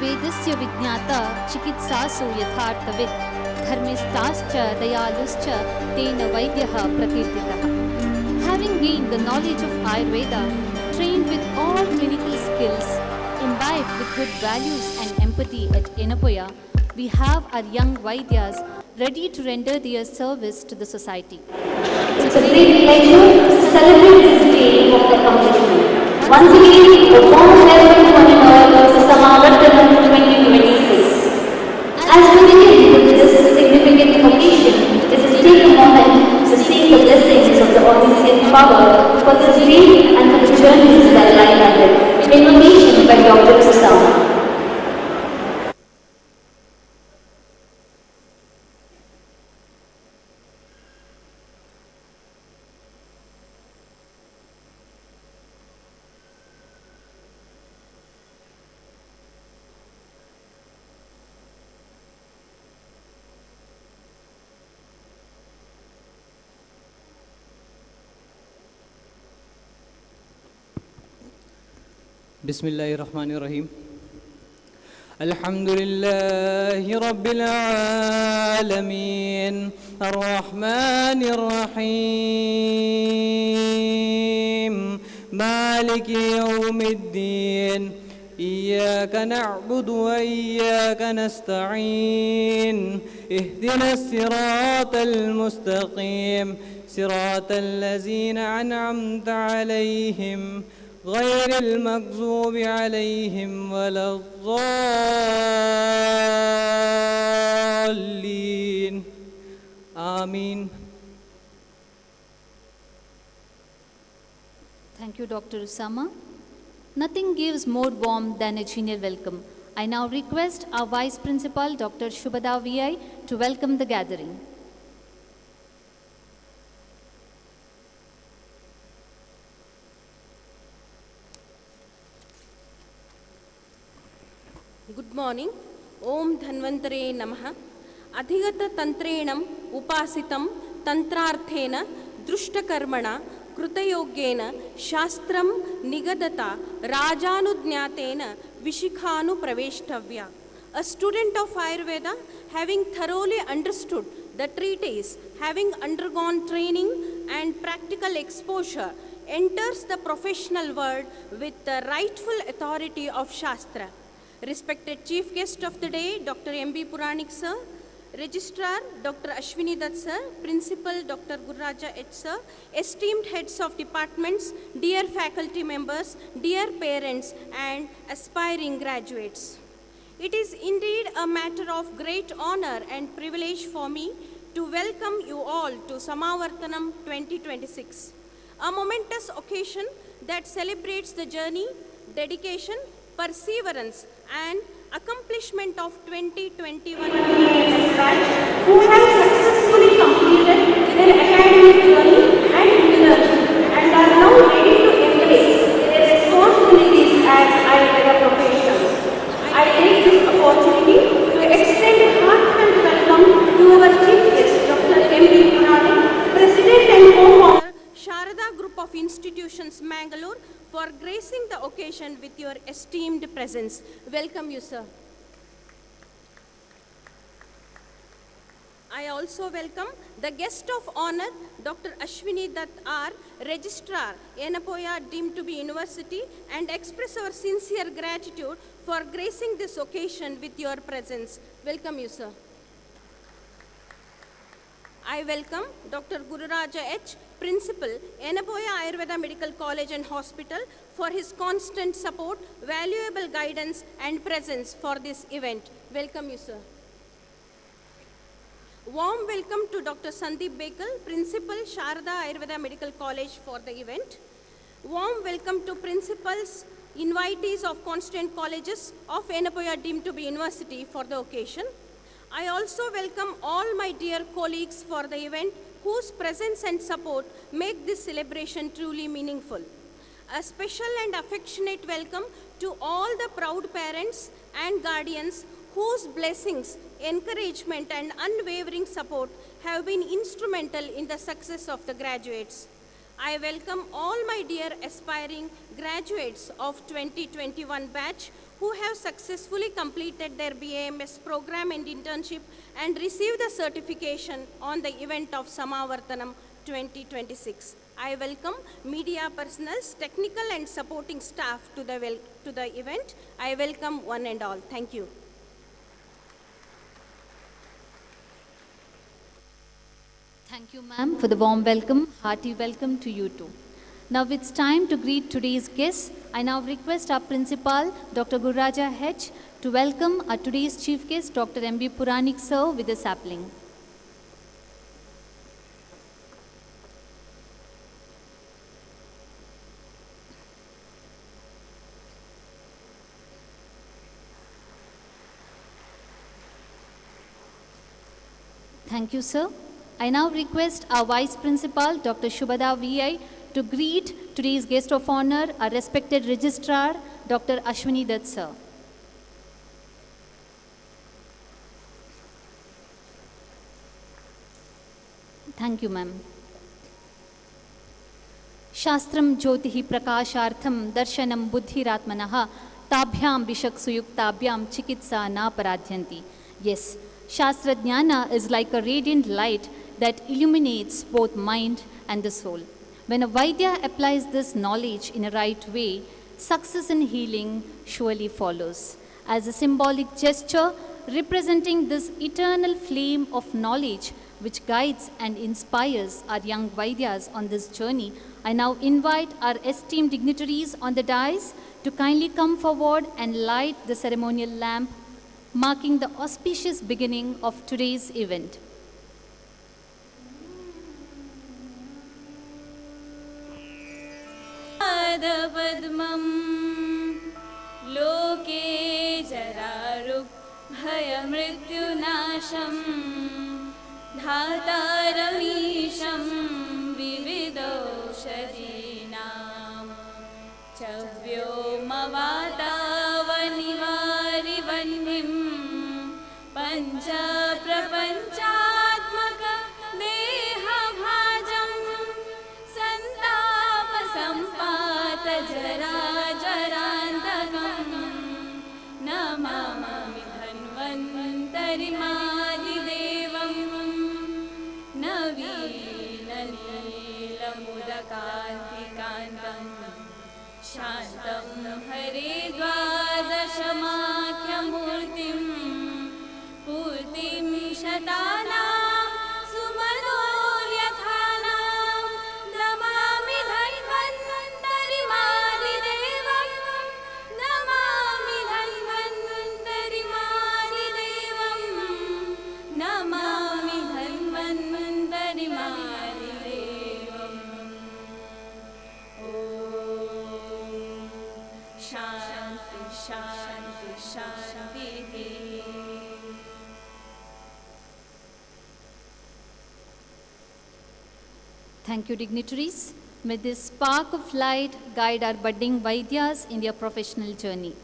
वेदस्य विज्ञाता चिकित्सासु यथार्थवित् धर्मिष्ठाश्च दयालुश्च तेन वैद्यः प्रकीर्तितः. Having gained the knowledge of Ayurveda, trained with all clinical skills, imbibed with good values and empathy at Yenepoya, we have our young Vaidyas ready to render their service to the society. It's a great pleasure to celebrate this day of accomplishment. Once again, a warm welcome to Samavartana 2026. As we begin with this significant occasion, let us take a moment to seek the blessings of the Omniscient Power for this day and for the journeys that lie ahead. Invocation by Dr. Usama. Bismillahirrahmanirrahim. Alhamdulillahi Rabbil Alameen. Ar-Rahmanir Rahim. Maliki Yawmiddin. Iyyaka na'budu wa iyyaka nasta'in. Ihdina as-siratal mustaqim. Siratal lazina an'amta alayhim. غير المغضوب عليهم ولا الضالين آمين. Thank you, Dr. Usama. Nothing gives more warmth than a genial welcome. I now request our Vice Principal, Dr. Shubhada VI, to welcome the gathering. Good morning. Om Dhanvantare Namaha. Adhigata Tantrenam Upasitam Tantrarthena Drushtakarmana Krutayogena Shastram Nigadata Rajanudnyatena Vishikhanu Praveshtavya. A student of Ayurveda, having thoroughly understood the treatise, having undergone training and practical exposure, enters the professional world with the rightful authority of Shastra. Respected Chief Guest of the day, Dr. M.B. Puranik Sir, Registrar Dr. Ashwini Dutt Sir, Principal Dr. Gururaja H. Sir, esteemed heads of departments, dear faculty members, dear parents and aspiring graduates. It is indeed a matter of great honor and privilege for me to welcome you all to Samavartanam 2026, a momentous occasion that celebrates the journey, dedication, perseverance and accomplishment of 2021 who have successfully completed their academic journey and research and are now ready to embrace their responsibilities as Ayurveda professionals. I take this opportunity to extend a heartfelt welcome to our Chief Guest, Dr. M.B. Puranik, President and co-founder, Sharada Group of Institutions, Mangalore, for gracing the occasion with your esteemed presence. Welcome you, sir. I also welcome the guest of honor, Dr. Ashwini Dutt R, Registrar, Yenepoya deemed to be University, and express our sincere gratitude for gracing this occasion with your presence. Welcome you, sir. I welcome Dr. Gururaja H, Principal, Yenepoya Ayurveda Medical College and Hospital, for his constant support, valuable guidance and presence for this event. Welcome you, sir. Warm welcome to Dr. Sandeep Bekal, Principal, Sharada Ayurveda Medical College for the event. Warm welcome to principals, invitees of constant colleges of Yenepoya deemed to be University for the occasion. I also welcome all my dear colleagues for the event whose presence and support make this celebration truly meaningful. A special and affectionate welcome to all the proud parents and guardians whose blessings, encouragement and unwavering support have been instrumental in the success of the graduates. I welcome all my dear aspiring graduates of 2021 batch who have successfully completed their BAMS program and internship and received the certification on the event of Samavartanam 2026. I welcome media personnel, technical and supporting staff to the event. I welcome one and all. Thank you. Thank you, ma'am, for the warm welcome. Hearty welcome to you too. Now it's time to greet today's guests. I now request our principal, Dr. Gurraja H., to welcome our today's chief guest, Dr. M.B. Puranik sir, with a sapling. Thank you, sir. I now request our Vice Principal, Dr. Shubhada V.I., to greet today's guest of honor, our respected Registrar, Dr. Ashwini Dutt, sir. Thank you, ma'am. Shastram Jyotihi Prakashartham Darshanam Buddhiratmanaha Tabhyam Bishak Suyuktabhyam Chikitsa Na Paradhyanti. Yes, Shastra Jnana is like a radiant light that illuminates both mind and the soul. When a Vaidya applies this knowledge in a right way, success in healing surely follows. As a symbolic gesture representing this eternal flame of knowledge which guides and inspires our young Vaidyas on this journey, I now invite our esteemed dignitaries on the dais to kindly come forward and light the ceremonial lamp, marking the auspicious beginning of today's event. Padmam loke jararuk bhayamrityunasham dhataramisham vividoshadinam chavyo mavatavanivarivannhim pancha prapanchatmaka dehabhajam santapa sampata jara jarantakam namami dhanvantarimaadidevam navina neelamudakantikantam shantam hare dvadashamakhyamurtim purtim shatanam sumanolyatanam namami dhanvantarimaadidevam namami dhanvantarimaadidevam namami dhanvantarimaadidevam. Om Shanti Shanti Shanti. Thank you, dignitaries. May this spark of light guide our budding Vaidyas in their professional journey.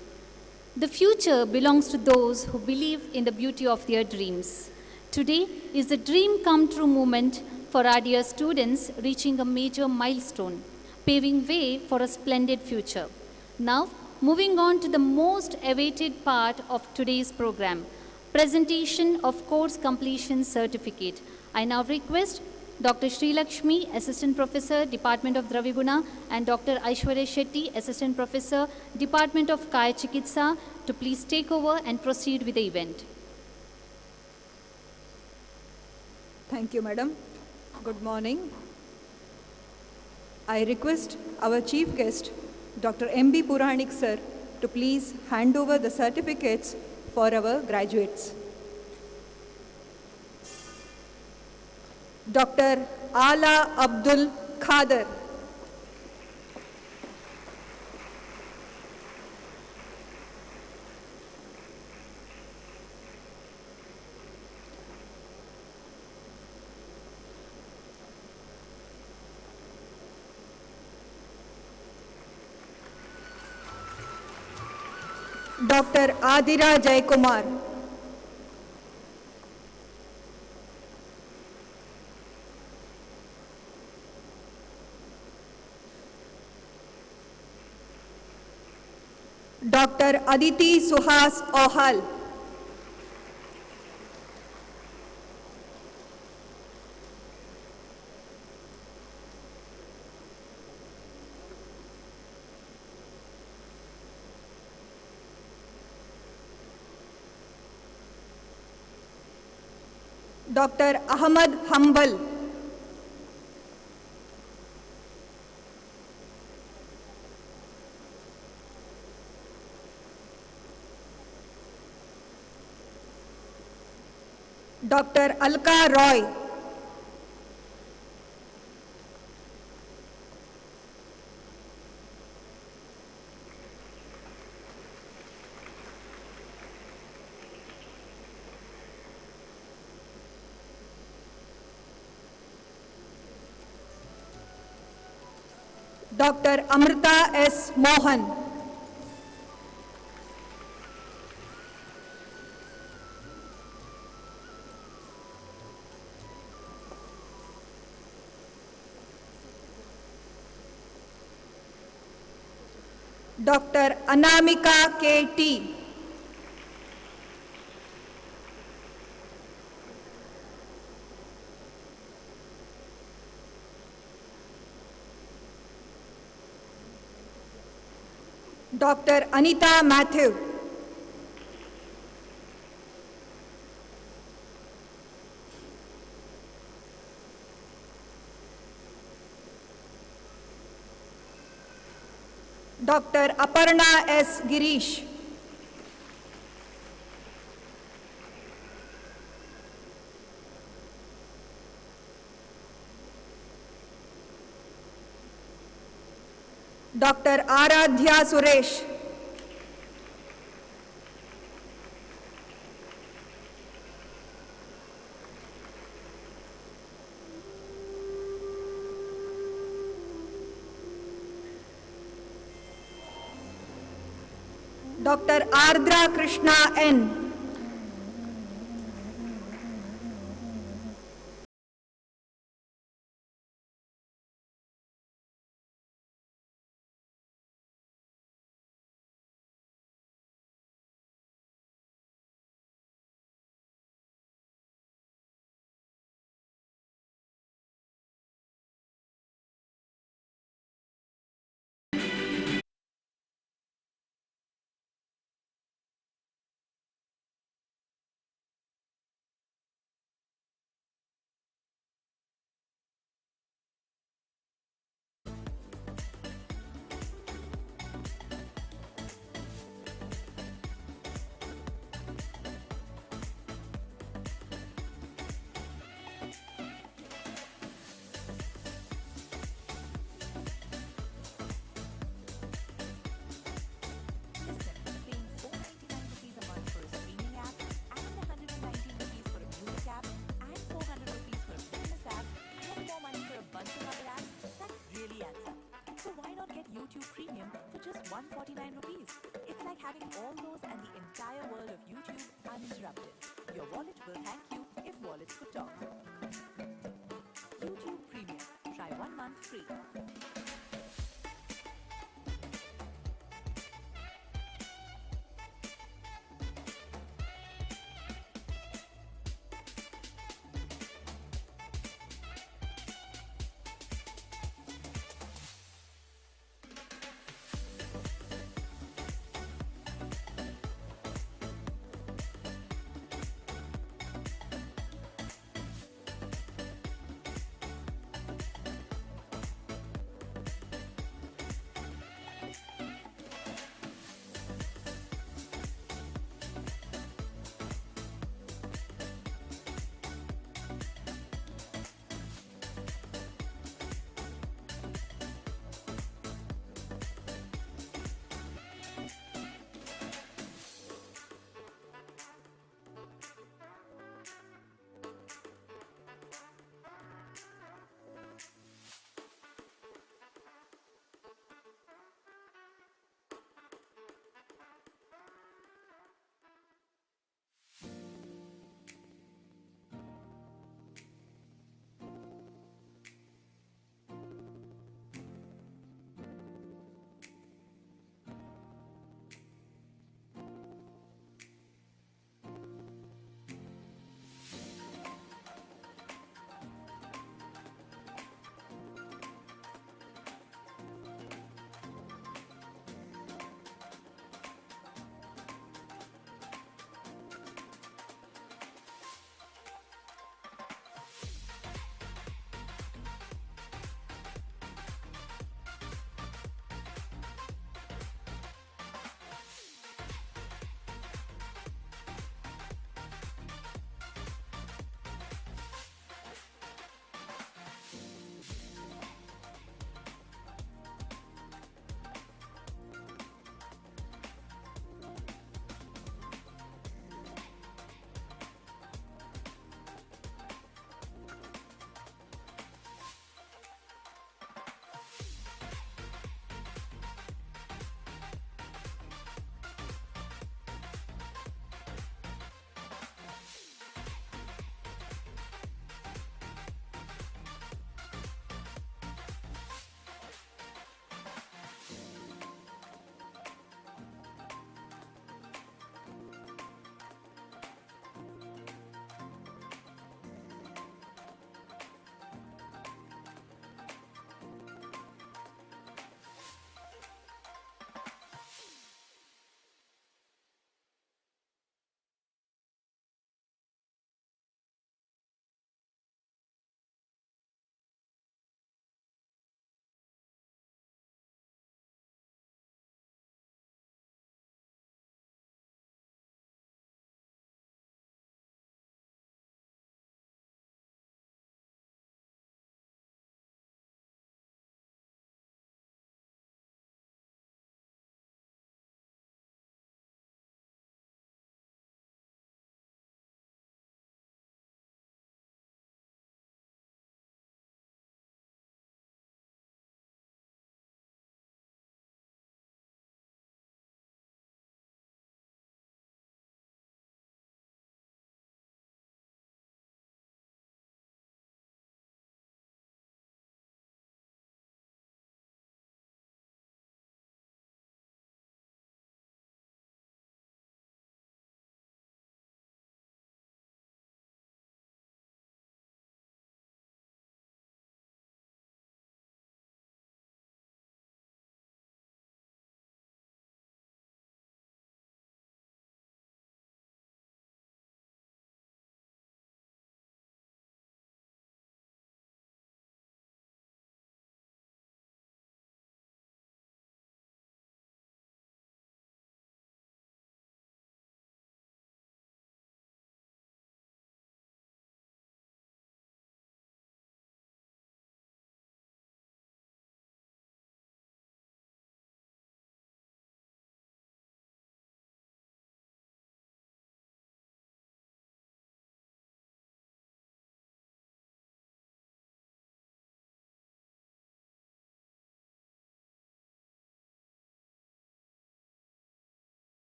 The future belongs to those who believe in the beauty of their dreams. Today is the dream come true moment for our dear students reaching a major milestone, paving way for a splendid future. Now, moving on to the most awaited part of today's program, presentation of course completion certificate. I now request Dr. Sri Lakshmi, Assistant Professor, Department of Draviguna, and Dr. Aishwarya Shetty, Assistant Professor, Department of Kaya Chikitsa, to please take over and proceed with the event. Thank you, Madam. Good morning. I request our Chief Guest, Dr. M.B. Puranik Sir, to please hand over the certificates for our graduates. Dr. Ala Abdul Khader. Dr. Adira Jaikumar. Dr. Aditi Suhas Ohal. Dr. Ahmad Hambal. Dr. Alka Roy. Dr. Amrita S. Mohan. Dr. Anamika K.T. Dr. Anita Matthew. Dr. Aparna S. Girish. Dr. Aradhya Suresh. Dr. Ardra Krishna N. YouTube Premium for just 149 rupees. It's like having all those and the entire world of YouTube uninterrupted. Your wallet will thank you if wallets could talk. YouTube Premium. Try 1 month free.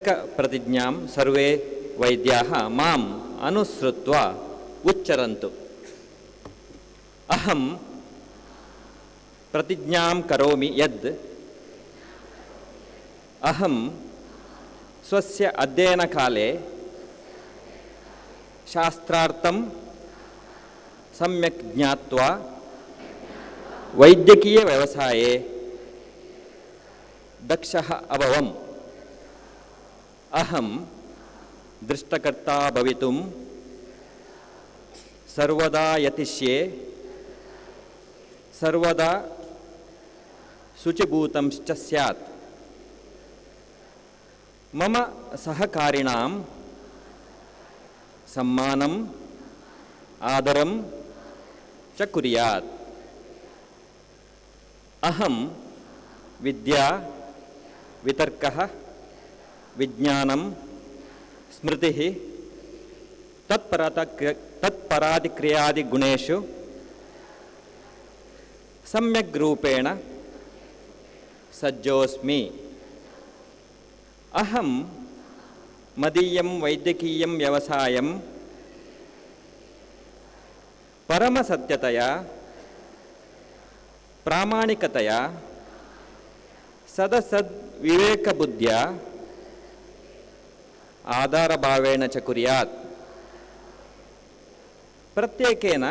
प्रतिज्ञां सर्वे वैद्याः माम् अनुसृत्वा उच्चरन्तु। अहं प्रतिज्ञां करोमि यद् अहं स्वस्य अध्ययनकाले शास्त्रार्थं सम्यक् ज्ञात्वा वैद्यकीयव्यवसाये दक्षः अभवम्। अहं दृष्टकर्ता भवितुं सर्वदा यतिष्ये, सर्वदा शुचिभूतंश्च स्यात्। मम सहकारिणां सम्मानम् आदरं च कुर्यात्। अहं विद्या, वितर्कः, विज्ञानं, स्मृतिः, तत्परादिक्रियादिगुणेषु सम्यग् रूपेण सज्जोऽस्मि। अहं मदीयं वैद्यकीयं व्यवसायं परमसत्यतया, प्रामाणिकतया, सदसद्विवेकबुद्ध्या, आधारभावेन च कुर्यात्। प्रत्येकेन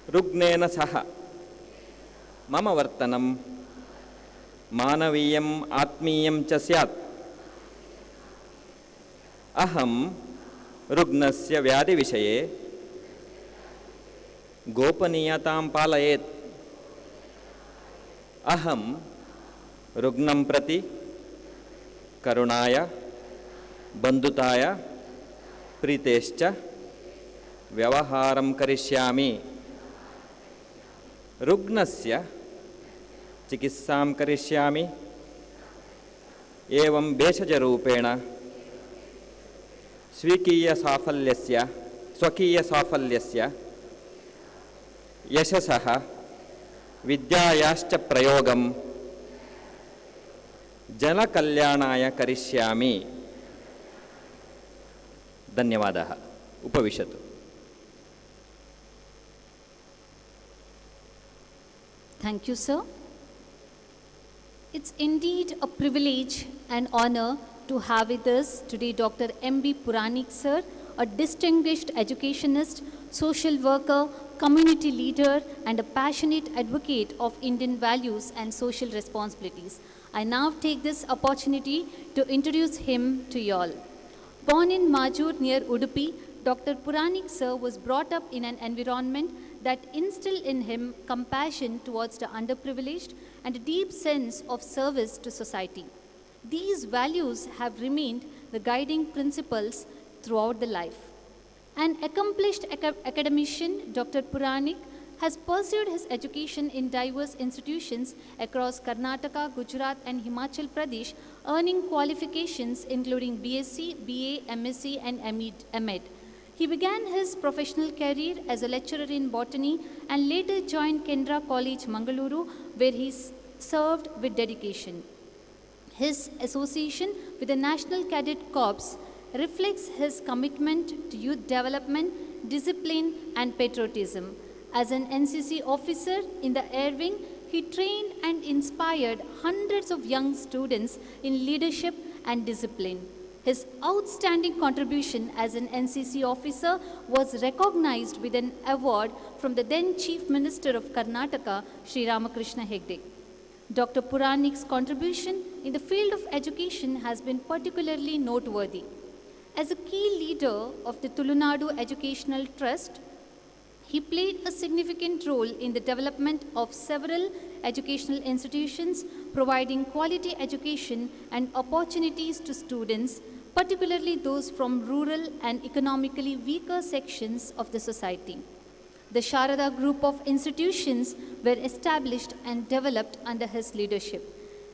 रुग्णेन सह मम वर्तनं मानवीयम् आत्मीयं च स्यात्। अहं रुग्णस्य व्याधिविषये गोपनीयतां पालयेत्। अहं रुग्णं प्रति करुणाय, बन्धुताय, प्रीतेश्च व्यवहारं करिष्यामि। रुग्णस्य चिकित्सां करिष्यामि। एवं भेषजरूपेण स्वकीयसाफल्यस्य यशसः विद्यायाश्च प्रयोगं जनकल्याणाय करिष्यामि। धन्यवादः। उपविशतु। Thank you, sir. It's indeed a privilege and honor to have with us today Dr. M.B. Puranik, sir, a distinguished educationist, social worker, community leader, and a passionate advocate of Indian values and social responsibilities. I now take this opportunity to introduce him to you all. Born in Majur near Udupi, Dr. Puranik, sir, was brought up in an environment that instilled in him compassion towards the underprivileged and a deep sense of service to society. These values have remained the guiding principles throughout the life. An accomplished academician, Dr. Puranik has pursued his education in diverse institutions across Karnataka, Gujarat, and Himachal Pradesh, earning qualifications including BSc, BA, MSc, and MEd. He began his professional career as a lecturer in botany and later joined Kendra College, Mangaluru, where he served with dedication. His association with the National Cadet Corps reflects his commitment to youth development, discipline, and patriotism. As an NCC officer in the Air Wing, he trained and inspired hundreds of young students in leadership and discipline. His outstanding contribution as an NCC officer was recognized with an award from the then Chief Minister of Karnataka, Sri Ramakrishna Hegde. Dr. Puranik's contribution in the field of education has been particularly noteworthy. As a key leader of the Tulunadu Educational Trust, he played a significant role in the development of several educational institutions, providing quality education and opportunities to students, particularly those from rural and economically weaker sections of the society. The Sharada group of institutions were established and developed under his leadership.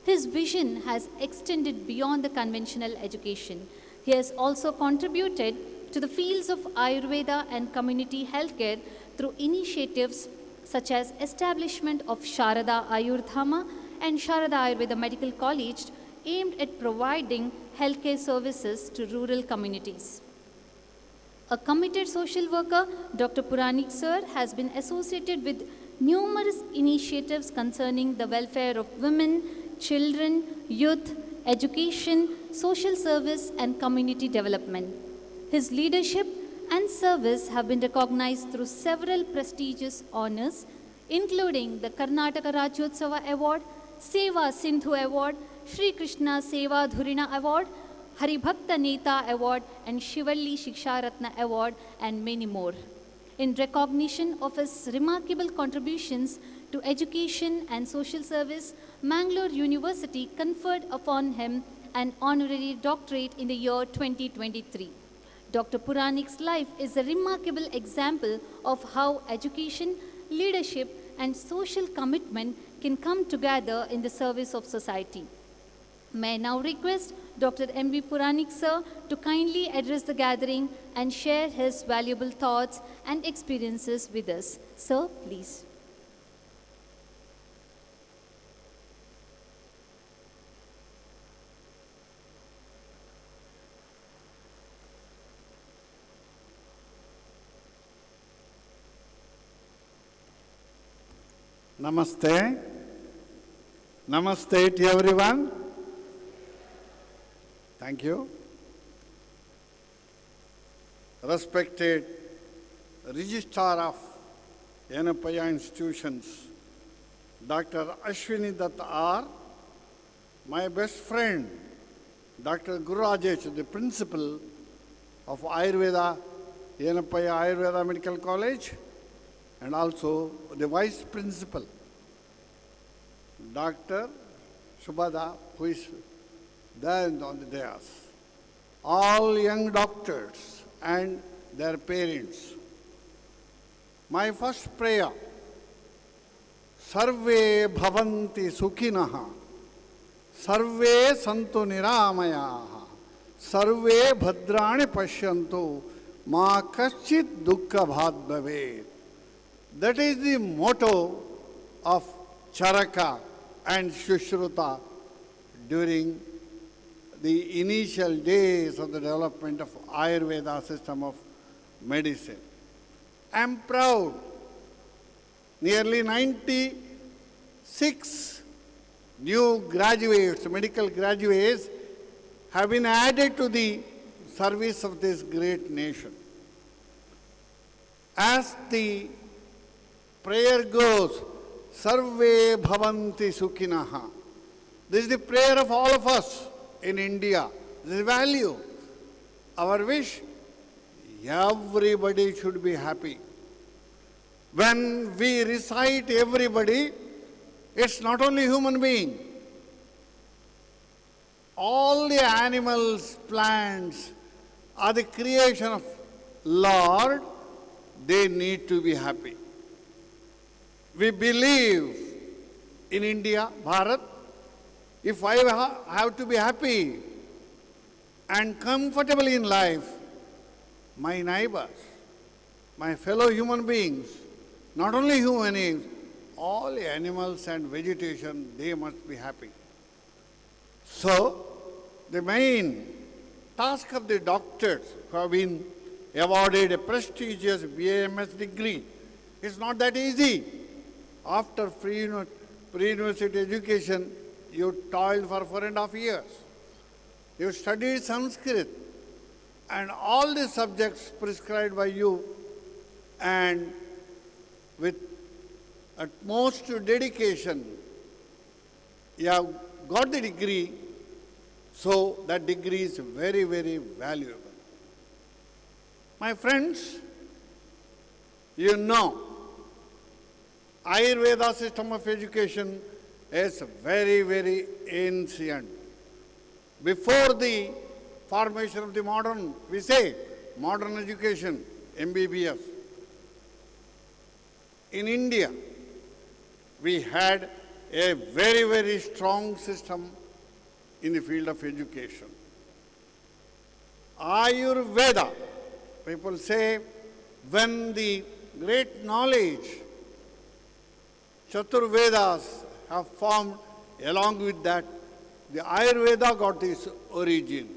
His vision has extended beyond the conventional education. He has also contributed to the fields of Ayurveda and community healthcare through initiatives such as establishment of Sharada Ayurdhama and Sharada Ayurveda Medical College, aimed at providing healthcare services to rural communities. A committed social worker, Dr. Puranik Sir has been associated with numerous initiatives concerning the welfare of women, children, youth, education, social service, and community development. His leadership and service have been recognized through several prestigious honors, including the Karnataka Rajyotsava Award, Seva Sindhu Award, Shri Krishna Seva Dhurina Award, Haribhakta Neta Award, and Shivalli Shiksharatna Award, and many more. In recognition of his remarkable contributions to education and social service, Mangalore University conferred upon him an honorary doctorate in the year 2023. Dr. Puranik's life is a remarkable example of how education, leadership, and social commitment can come together in the service of society. May I now request Dr. M.B. Puranik Sir to kindly address the gathering and share his valuable thoughts and experiences with us. Sir, please. Namaste. Namaste to everyone. Thank you. Respected Registrar of Yenepoya Institutions, Dr. Ashwini Datta R., my best friend, Dr. Guru Rajesh, the principal of Ayurveda, Yenepoya Ayurveda Medical College, and also the vice principal, Dr. Shubhada, who is there on the dais, all young doctors and their parents. My first prayer, Sarve bhavanti sukhinaha, Sarve santu niramayaha, Sarve bhadrani pashyantu, ma kaschit dukkha bhat bhavet. That is the motto of Charaka and Shushruta during the initial days of the development of Ayurveda system of medicine. I am proud. Nearly 96 new graduates, medical graduates, have been added to the service of this great nation. As the prayer goes, Sarve bhavanti sukhinaha. This is the prayer of all of us in India. This is value. Our wish, everybody should be happy. When we recite everybody, it's not only human being. All the animals, plants are the creation of Lord. They need to be happy. We believe in India, Bharat, if I have to be happy and comfortable in life, my neighbors, my fellow human beings, not only human beings, all animals and vegetation, they must be happy. So, the main task of the doctors who have been awarded a prestigious BAMS degree is not that easy. After pre-university education, you toiled for 4.5 years. You studied Sanskrit and all the subjects prescribed by you, and with utmost dedication, you have got the degree, so that degree is very, very valuable. My friends, you know, Ayurveda system of education is very, very ancient. Before the formation of the modern, we say, modern education, MBBS. In India, we had a very, very strong system in the field of education. Ayurveda, people say, when the great knowledge, Chaturvedas, have formed along with that the Ayurveda got its origin.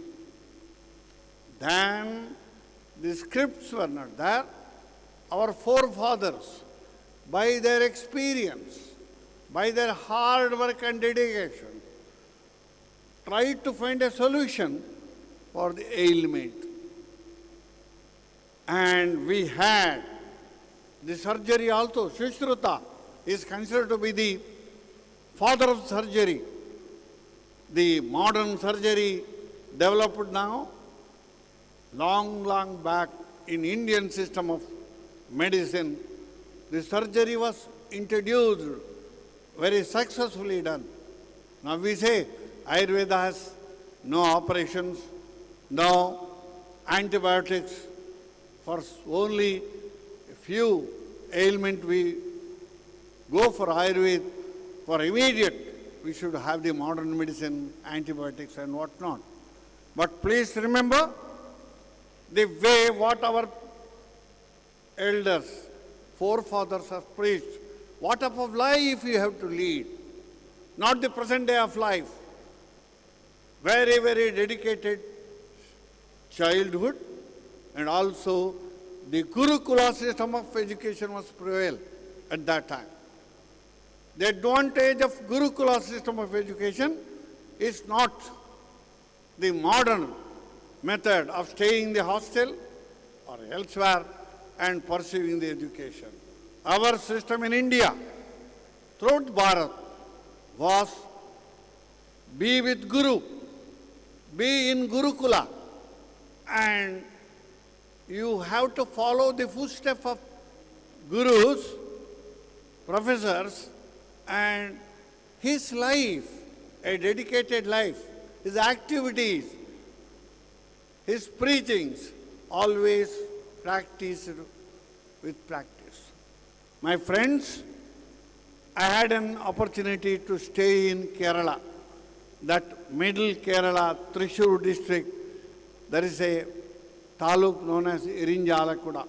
Then the scripts were not there. Our forefathers, by their experience, by their hard work and dedication, tried to find a solution for the ailment. And we had the surgery also. Sushruta is considered to be the father of surgery. The modern surgery developed now, long back in Indian system of medicine, the surgery was introduced, very successfully done. Now we say Ayurveda has no operations, no antibiotics. For only a few ailments we go for Ayurveda. For immediate, we should have the modern medicine, antibiotics and whatnot. But please remember the way what our elders, forefathers have preached. What type of life you have to lead, not the present day of life. Very, very dedicated childhood, and also the Gurukula system of education was prevailed at that time. The advantage of Gurukula system of education is not the modern method of staying in the hostel or elsewhere and pursuing the education. Our system in India, throughout Bharat, was be with Guru, be in Gurukula, and you have to follow the footsteps of gurus, professors, and his life, a dedicated life, his activities, his preachings, always practiced with practice. My friends, I had an opportunity to stay in Kerala, that middle Kerala, Thrissur district. There is a taluk known as Irinjalakuda.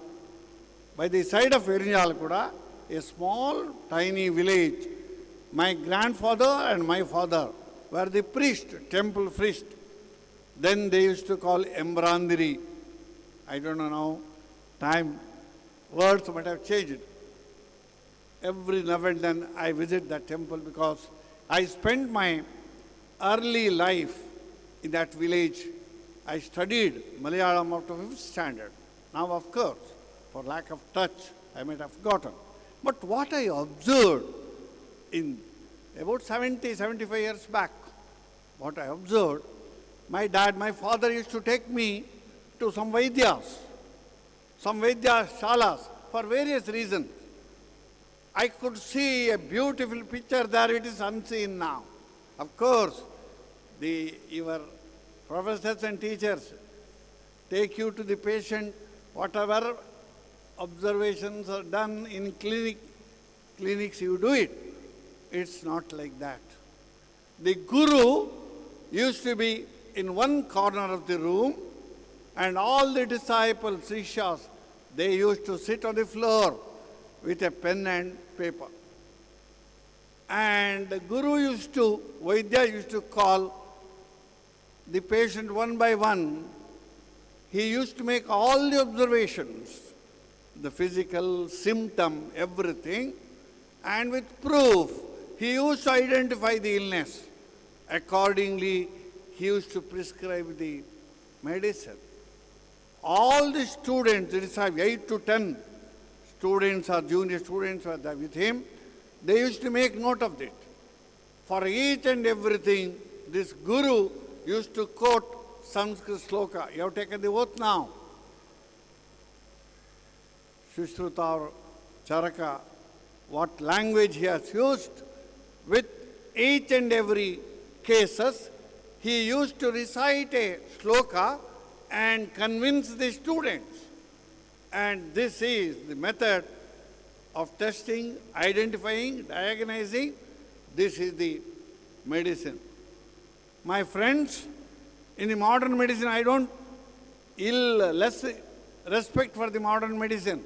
By the side of Irinjalakuda, a small, tiny village. My grandfather and my father were the priest, temple priest. Then they used to call Embrandiri. I don't know now, time, words might have changed. Every now and then I visit that temple because I spent my early life in that village. I studied Malayalam up to 5th standard. Now, of course, for lack of touch, I might have forgotten. But what I observed in about 70, 75 years back, what I observed, my dad, my father used to take me to some Vaidyas, some Vaidya shalas for various reasons. I could see a beautiful picture there, it is unseen now. Of course, your professors and teachers take you to the patient, whatever observations are done in clinics you do it. It's not like that. The guru used to be in one corner of the room, and all the disciples, Sishyas, they used to sit on the floor with a pen and paper. And the guru Vaidya used to call the patient one by one. He used to make all the observations, the physical, symptom, everything, and with proof, he used to identify the illness. Accordingly, he used to prescribe the medicine. All the students, it is 8 to 10 students or junior students were there with him, they used to make note of it. For each and everything, this guru used to quote Sanskrit sloka. You have taken the oath now. Sushruta or Charaka, what language he has used, with each and every cases, he used to recite a sloka and convince the students. And this is the method of testing, identifying, diagnosing. This is the medicine. My friends, in the modern medicine, I don't less respect for the modern medicine.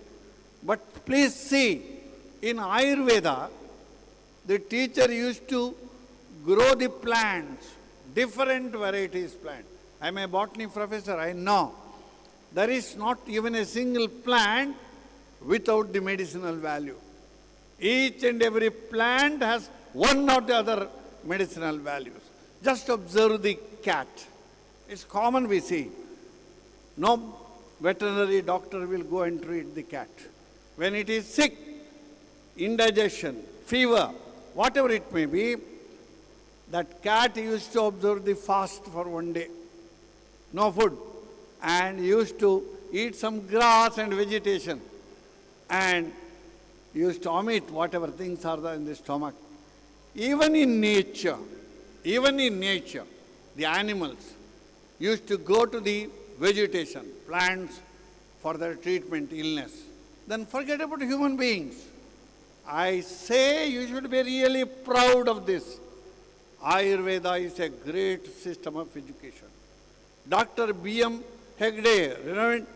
But please see, in Ayurveda, the teacher used to grow the plants, different varieties plant. I am a botany professor, I know. There is not even a single plant without the medicinal value. Each and every plant has one or the other medicinal values. Just observe the cat. It's common we see. No veterinary doctor will go and treat the cat. When it is sick, indigestion, fever, whatever it may be, that cat used to observe the fast for one day. No food. And used to eat some grass and vegetation. And used to omit whatever things are there in the stomach. Even in nature, the animals used to go to the vegetation, plants, for their treatment, illness. Then forget about human beings. I say you should be really proud of this. Ayurveda is a great system of education. Dr. B.M. Hegde, renowned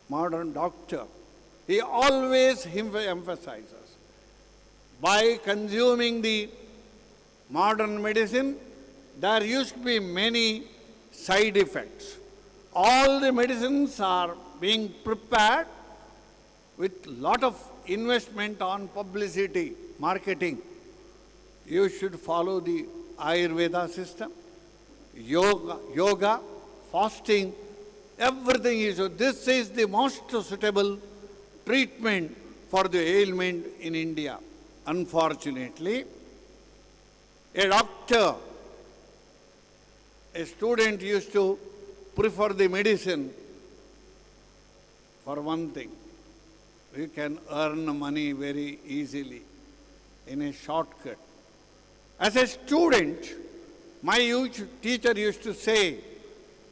modern doctor, he always emphasizes, by consuming the modern medicine, there used to be many side effects. All the medicines are being prepared with lot of investment on publicity, marketing. You should follow the Ayurveda system, yoga, fasting, everything is. So this is the most suitable treatment for the ailment in India. Unfortunately, a doctor, a student used to prefer the medicine for one thing. You can earn money very easily in a shortcut. As a student, my teacher used to say,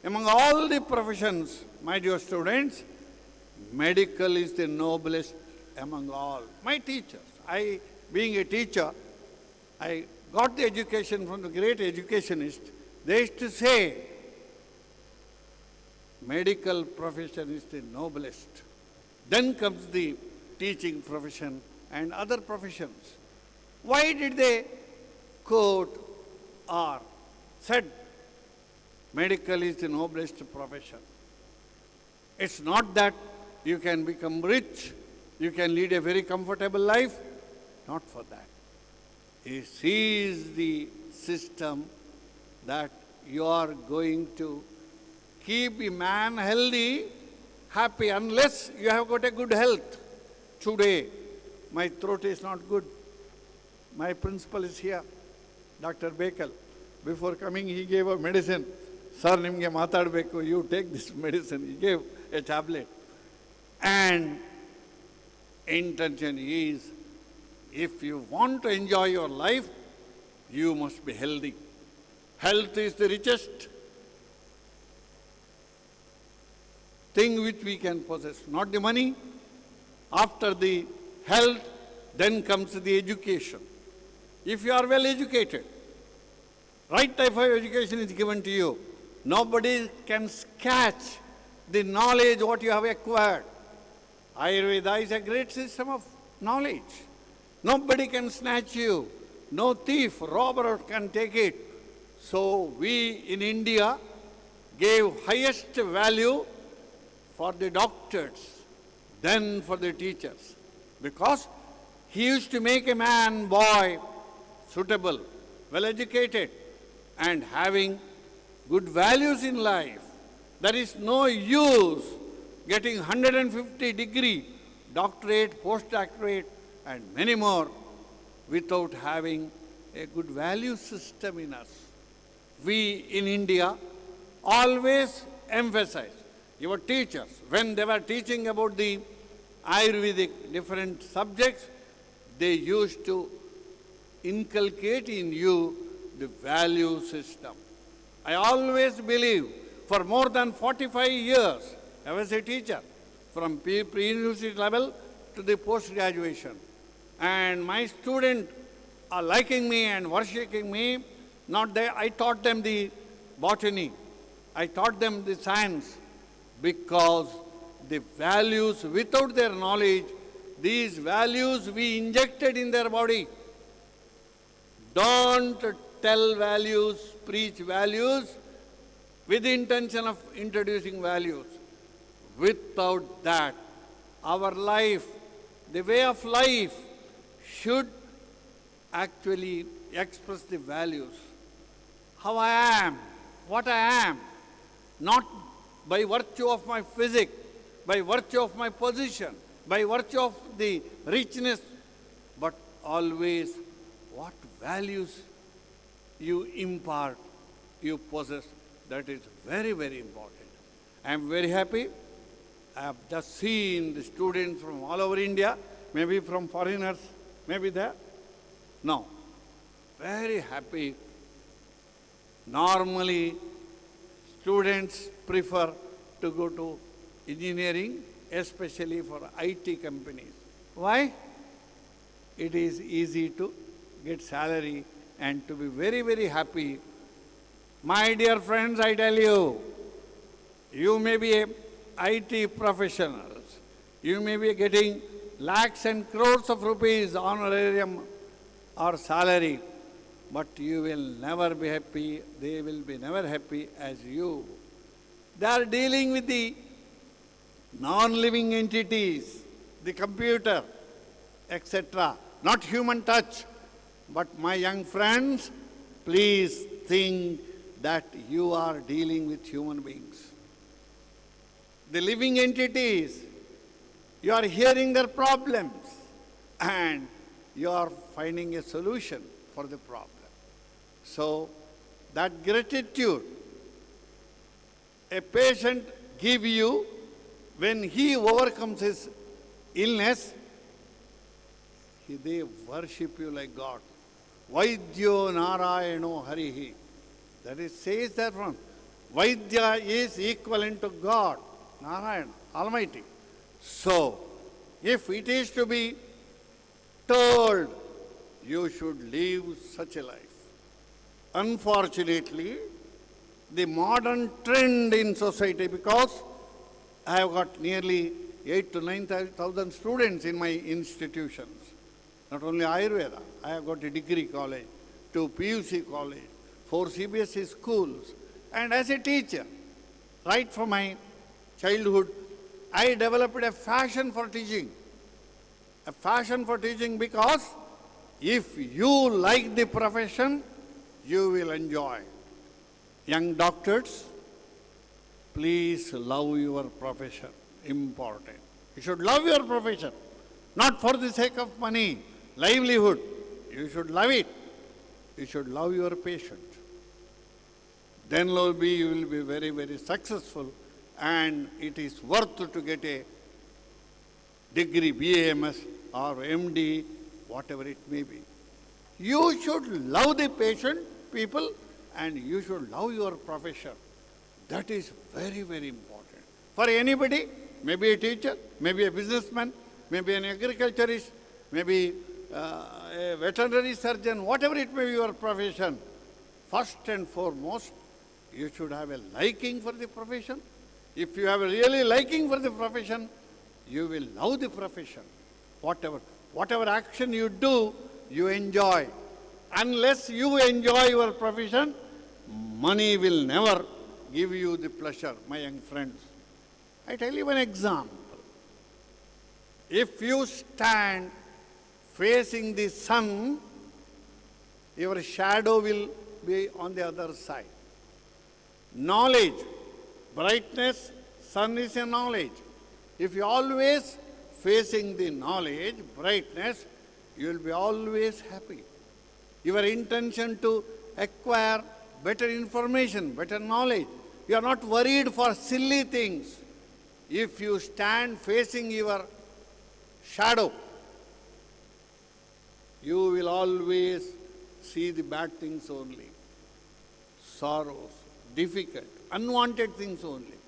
among all the professions, my dear students, medical is the noblest among all. My teachers, being a teacher, I got the education from the great educationists. They used to say, medical profession is the noblest. Then comes the teaching profession and other professions. Why did they quote or said medical is the noblest profession? It's not that you can become rich, you can lead a very comfortable life. Not for that. He sees the system that you are going to keep a man healthy, happy, unless you have got a good health. Today, my throat is not good. My principal is here, Dr. Bakel. Before coming, he gave a medicine. Sir, nimge matadbeku, you take this medicine. He gave a tablet. And intention is, if you want to enjoy your life, you must be healthy. Health is the richest thing which we can possess, not the money. After the health, then comes the education. If you are well educated, right type of education is given to you, nobody can catch the knowledge what you have acquired. Ayurveda is a great system of knowledge. Nobody can snatch you. No thief, robber can take it. So we in India gave highest value for the doctors than for the teachers. Because he used to make a man, boy, suitable, well educated, and having good values in life. There is no use getting 150 degree, doctorate, postdoctorate, and many more without having a good value system in us. We in India always emphasize, your teachers, when they were teaching about the Ayurvedic different subjects, they used to inculcate in you the value system. I always believe, for more than 45 years, I was a teacher, from pre-university level to the post-graduation. And my students are liking me and worshipping me. Not that I taught them the botany, I taught them the science, because the values, without their knowledge, these values we injected in their body. Don't tell values, preach values with the intention of introducing values. Without that, our life, the way of life, should actually express the values. How I am, what I am, not by virtue of my physique, by virtue of my position, by virtue of the richness, but always what values you impart, you possess. That is very, very important. I am very happy. I have just seen the students from all over India, maybe from foreigners, maybe there. No, very happy. Normally, students prefer to go to engineering, especially for IT companies. Why? It is easy to get salary and to be very, very happy. My dear friends, I tell you, you may be IT professionals. You may be getting lakhs and crores of rupees honorarium or salary, but you will never be happy. They will be never happy as you. They are dealing with the non-living entities, the computer, etc. Not human touch. But my young friends, please think that you are dealing with human beings. The living entities, you are hearing their problems and you are finding a solution for the problem. So, that gratitude a patient gives you when he overcomes his illness, they worship you like God. Vaidyo Narayano Harihi. That is, says that one. Vaidya is equivalent to God, Narayana, Almighty. So, if it is to be told, you should live such a life. Unfortunately, the modern trend in society, because I have got nearly 8,000 to 9,000 students in my institutions, not only Ayurveda, I have got a degree college, 2 PUC college, 4 CBSE schools, and as a teacher, right from my childhood, I developed a passion for teaching. A passion for teaching because if you like the profession, you will enjoy. Young doctors, please love your profession. Important. You should love your profession, not for the sake of money, livelihood. You should love it. You should love your patient. Then you will be very, very successful, and it is worth to get a degree, BAMS or MD, whatever it may be. You should love the patient, people, and you should love your profession. That is very, very important. For anybody, maybe a teacher, maybe a businessman, maybe an agriculturist, maybe a veterinary surgeon, whatever it may be your profession, first and foremost, you should have a liking for the profession. If you have a really liking for the profession, you will love the profession. Whatever action you do, you enjoy. Unless you enjoy your profession, money will never give you the pleasure, my young friends. I tell you an example. If you stand facing the sun, your shadow will be on the other side. Knowledge, brightness, sun is a knowledge. If you always facing the knowledge, brightness, you will be always happy. Your intention to acquire better information, better knowledge. You are not worried for silly things. If you stand facing your shadow, you will always see the bad things only. Sorrows, difficult, unwanted things only.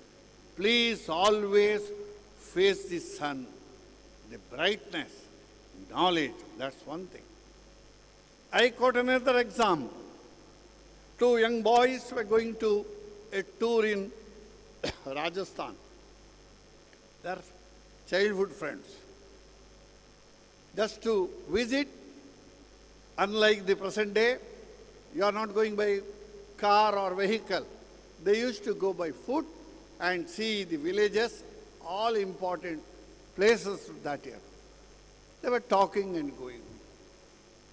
Please always face the sun, the brightness, knowledge, that's one thing. I quote another example. 2 young boys were going to a tour in Rajasthan. They are childhood friends. Just to visit, unlike the present day, You are not going by car or vehicle. They used to go by foot and see the villages, all important places that year. They were talking and going.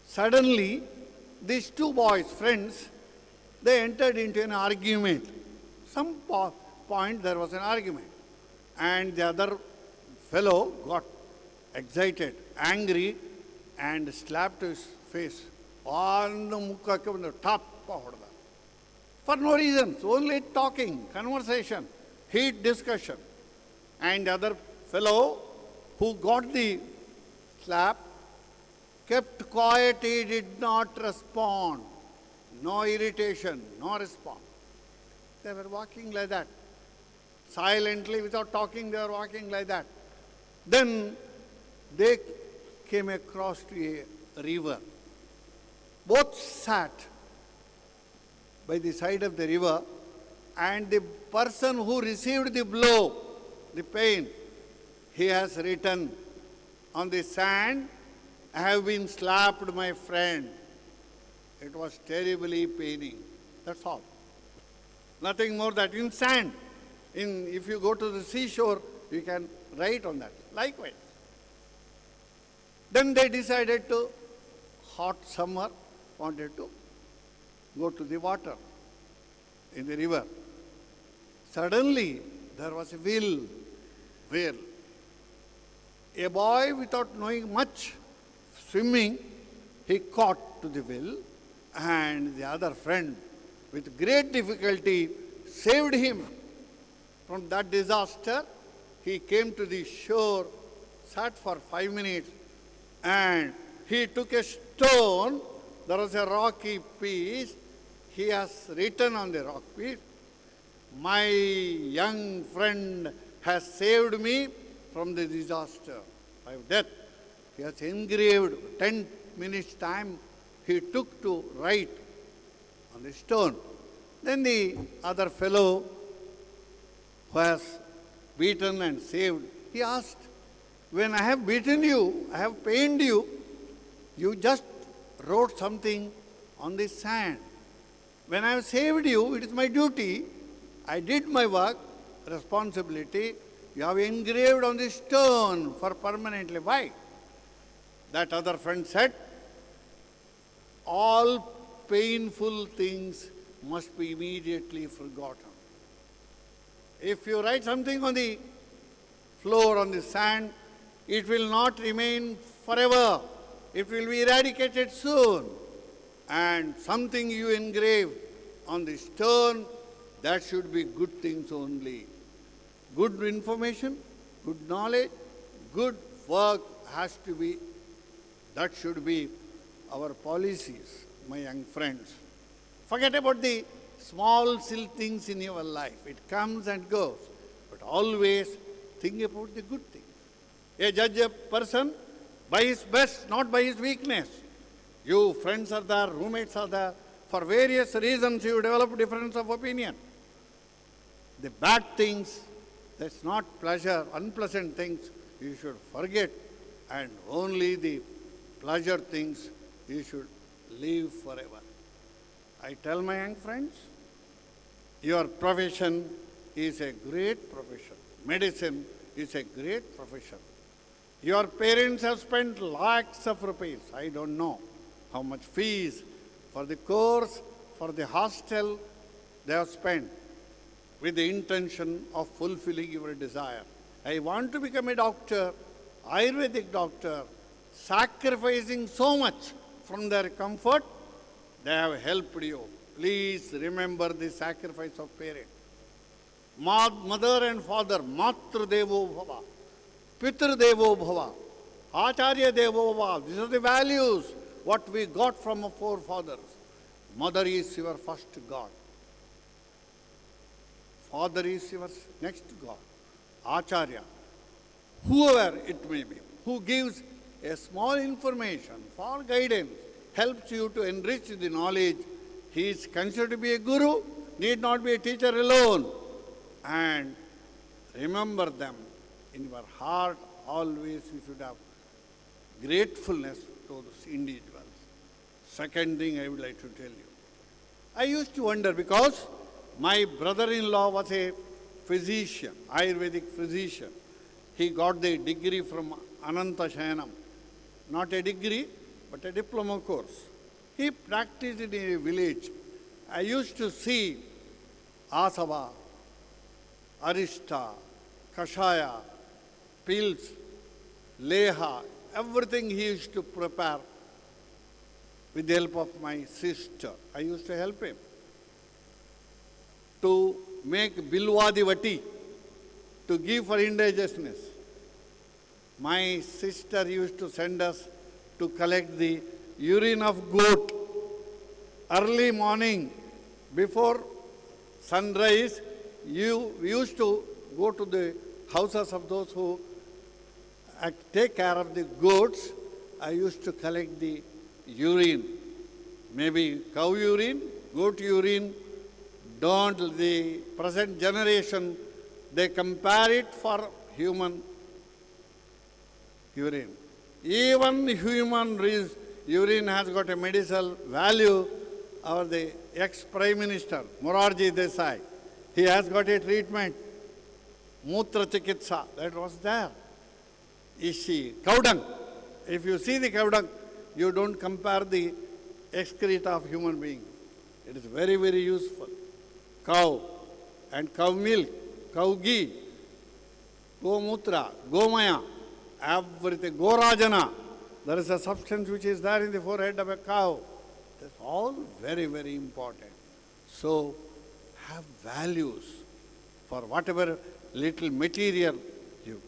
Suddenly, these two boys, friends, they entered into an argument. Some point there was an argument. And the other fellow got excited, angry, and slapped his face. On the top. For no reason, only talking, conversation, heat discussion. And the other fellow who got the slap kept quiet, he did not respond. No irritation, no response. They were walking like that. Silently, without talking, they were walking like that. Then they came across to a river. Both sat by the side of the river, and the person who received the blow, the pain, he has written on the sand, I have been slapped, my friend. It was terribly paining. That's all. Nothing more that in sand. If you go to the seashore, you can write on that. Likewise. Then they decided to, hot summer, wanted to go to the water in the river. Suddenly, there was a whale. A boy, without knowing much swimming, he caught to the whale, and the other friend, with great difficulty, saved him from that disaster. He came to the shore, sat for 5 minutes, and he took a stone. There was a rocky piece. He has written on the rock piece, my young friend has saved me from the disaster of death. He has engraved 10 minutes time he took to write on the stone. Then the other fellow who has beaten and saved, he asked, when I have beaten you, I have pained you, you just wrote something on the sand. When I have saved you, it is my duty. I did my work, responsibility. You have engraved on the stone for permanently. Why? That other friend said, all painful things must be immediately forgotten. If you write something on the floor, on the sand, it will not remain forever. It will be eradicated soon. And something you engrave on the stone, that should be good things only. Good information, good knowledge, good work has to be, that should be our policies, my young friends. Forget about the small, silly things in your life. It comes and goes. But always think about the good things. Judge a person by his best, not by his weakness. You friends are there, roommates are there. For various reasons you develop difference of opinion. The bad things, that's not pleasure, unpleasant things, you should forget. And only the pleasure things you should live forever. I tell my young friends, your profession is a great profession. Medicine is a great profession. Your parents have spent lakhs of rupees. I don't know how much fees for the course, for the hostel they have spent with the intention of fulfilling your desire. I want to become a doctor, Ayurvedic doctor, sacrificing so much from their comfort, they have helped you. Please remember the sacrifice of parents. Mother and father, Matru Devo Bhava, Pitru Devo Bhava, Acharya Devo Bhava. These are the values, what we got from our forefathers. Mother is your first God. Father is your next God. Acharya, whoever it may be, who gives a small information for guidance, helps you to enrich the knowledge. He is considered to be a guru, need not be a teacher alone. And remember them in your heart, always you should have gratefulness to those individuals. Second thing I would like to tell you, I used to wonder because my brother-in-law was a physician, Ayurvedic physician. He got the degree from Ananta Shayanam. Not a degree, but a diploma course. He practiced in a village. I used to see Asava, Arista, Kashaya, pills, Leha, everything he used to prepare with the help of my sister. I used to help him to make Bilwadivati, to give for indigenous. My sister used to send us to collect the urine of goat. Early morning, before sunrise, we used to go to the houses of those who take care of the goats. I used to collect the urine, maybe cow urine, goat urine. Don't the present generation, they compare it for human urine. Even human urine has got a medicinal value. The ex-Prime Minister, Morarji Desai, he has got a treatment, Mutra Chikitsa, that was there. Ishi, cow dung. If you see the cow dung, you don't compare the excreta of human being. It is very, very useful. Cow and cow milk, cow ghee, gomutra, gomaya, everything, gorajana. There is a substance which is there in the forehead of a cow. That's all very, very important. So, have values for whatever little material you.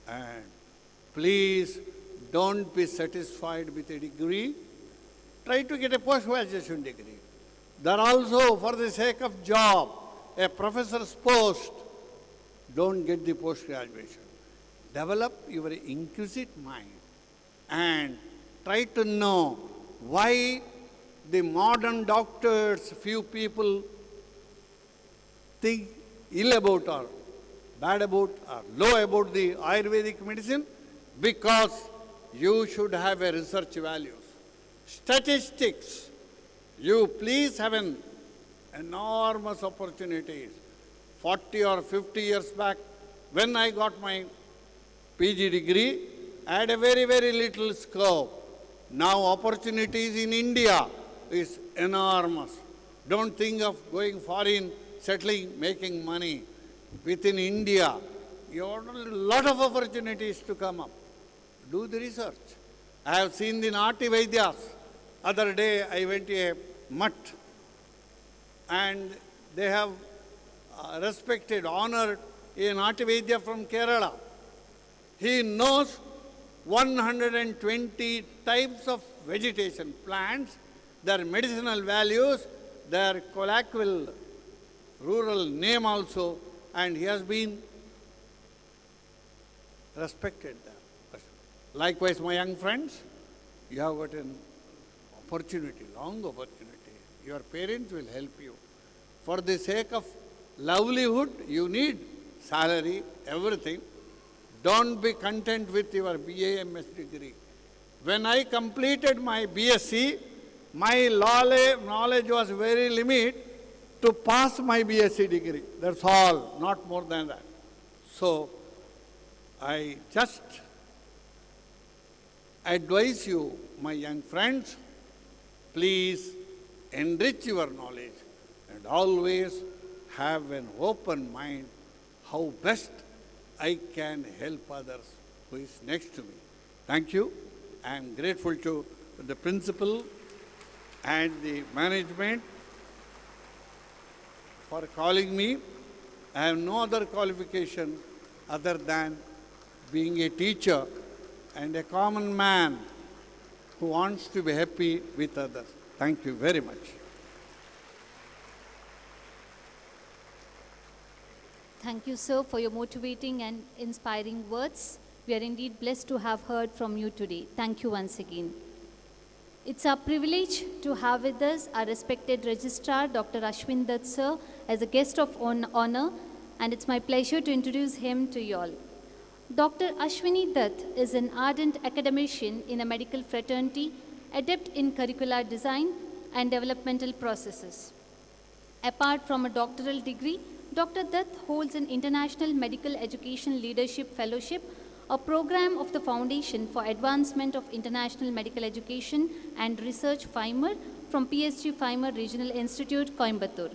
And please don't be satisfied with a degree. Try to get a post-graduation degree. There also, for the sake of job, a professor's post, don't get the post-graduation. Develop your inquisitive mind and try to know why the modern doctors, few people think ill about or bad about or low about the Ayurvedic medicine, because you should have a research values. Statistics, you please have an enormous opportunities. 40 or 50 years back, when I got my PG degree, I had a very, very little scope. Now opportunities in India is enormous. Don't think of going foreign, settling, making money. Within India, you have a lot of opportunities to come up. Do the research. I have seen the Nati Vaidyas. Other day I went to a mutt and they have respected, honored a Nati Vaidya from Kerala. He knows 120 types of vegetation, plants, their medicinal values, their colloquial rural name also, and he has been respected there. Likewise, my young friends, you have got an opportunity, long opportunity. Your parents will help you. For the sake of livelihood, you need salary, everything. Don't be content with your BA, MS degree. When I completed my BSc, my knowledge was very limited to pass my BSc degree. That's all, not more than that. So, I just advise you, my young friends, please enrich your knowledge and always have an open mind how best I can help others who is next to me. Thank you. I am grateful to the principal and the management for calling me. I have no other qualification other than being a teacher and a common man who wants to be happy with others. Thank you very much. Thank you, sir, for your motivating and inspiring words. We are indeed blessed to have heard from you today. Thank you once again. It's our privilege to have with us our respected registrar, Dr. Ashwin Dutt, sir, as a guest of honor, and it's my pleasure to introduce him to you all. Dr. Ashwini Dutt is an ardent academician in a medical fraternity, adept in curricular design and developmental processes. Apart from a doctoral degree, Dr. Dutt holds an International Medical Education Leadership Fellowship, a program of the Foundation for Advancement of International Medical Education and Research FIMER from PSG FIMER Regional Institute, Coimbatore.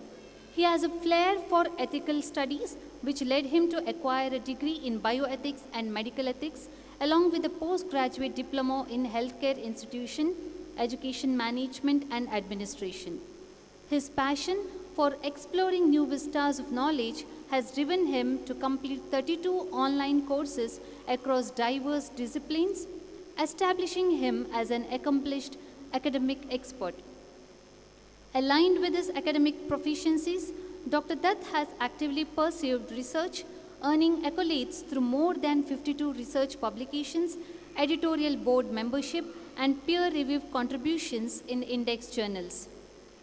He has a flair for ethical studies, which led him to acquire a degree in bioethics and medical ethics, along with a postgraduate diploma in healthcare institution, education management and administration. His passion for exploring new vistas of knowledge has driven him to complete 32 online courses across diverse disciplines, establishing him as an accomplished academic expert. Aligned with his academic proficiencies, Dr. Dutt has actively pursued research, earning accolades through more than 52 research publications, editorial board membership, and peer-reviewed contributions in index journals.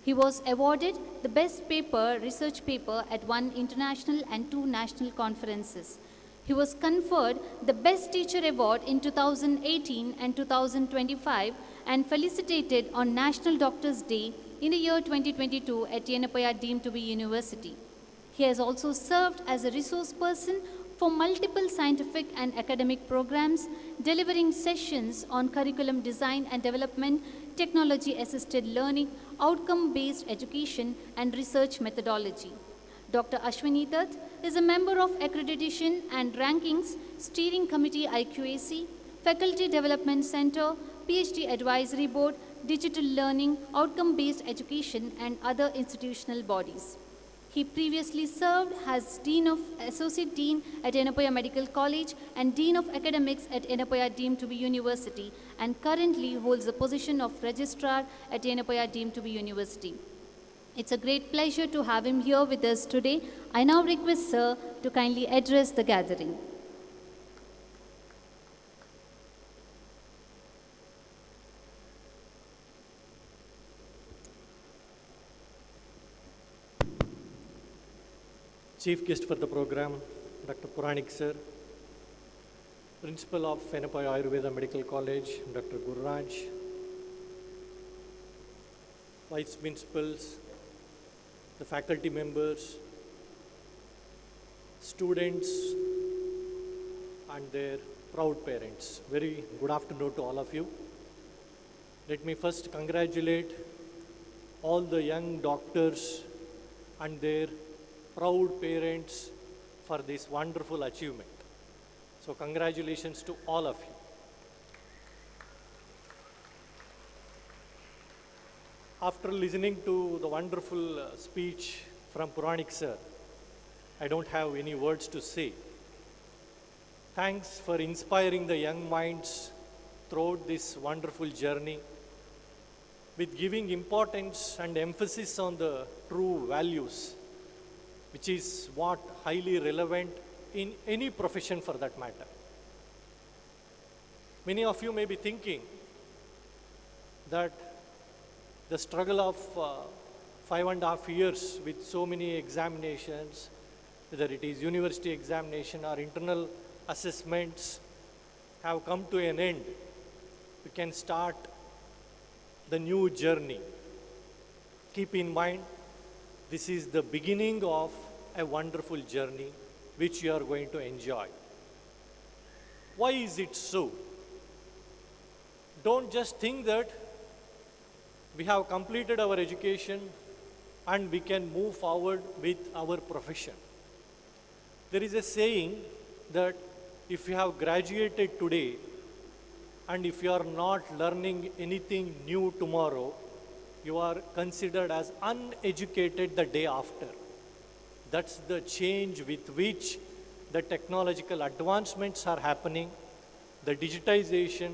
He was awarded the Best Research Paper at 1 international and 2 national conferences. He was conferred the Best Teacher Award in 2018 and 2025 and felicitated on National Doctors' Day in the year 2022 at Yenepoya deemed to be university. He has also served as a resource person for multiple scientific and academic programs, delivering sessions on curriculum design and development, technology-assisted learning, outcome-based education, and research methodology. Dr. Ashwini Dutt is a member of Accreditation and Rankings Steering Committee IQAC, Faculty Development Center, PhD Advisory Board, Digital Learning, Outcome-Based Education, and other institutional bodies. He previously served as Associate Dean at Yenepoya Medical College and Dean of Academics at Yenepoya deemed to be university, and currently holds the position of Registrar at Yenepoya deemed to be university. It's a great pleasure to have him here with us today. I now request Sir to kindly address the gathering. Chief guest for the program, Dr. Puranik sir, Principal of Yenepoya Ayurveda Medical College, Dr. Gurraj, Vice Principals, the faculty members, students, and their proud parents. Very good afternoon to all of you. Let me first congratulate all the young doctors and their proud parents for this wonderful achievement. So congratulations to all of you. After listening to the wonderful speech from Puranik sir, I don't have any words to say. Thanks for inspiring the young minds throughout this wonderful journey with giving importance and emphasis on the true values, which is what highly relevant in any profession for that matter. Many of you may be thinking that the struggle of 5.5 years with so many examinations, whether it is university examination or internal assessments, have come to an end. We can start the new journey. Keep in mind, this is the beginning of a wonderful journey which you are going to enjoy. Why is it so? Don't just think that we have completed our education and we can move forward with our profession. There is a saying that if you have graduated today and if you are not learning anything new tomorrow, you are considered as uneducated the day after. That's the change with which the technological advancements are happening, the digitization,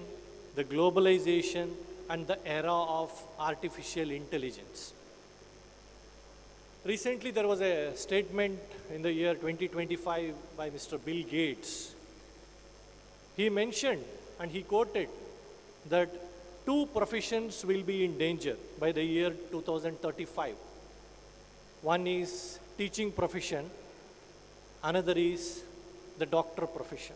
the globalization, and the era of artificial intelligence. Recently, there was a statement in the year 2025 by Mr. Bill Gates. He mentioned and he quoted that 2 professions will be in danger by the year 2035. One is teaching profession, another is the doctor profession.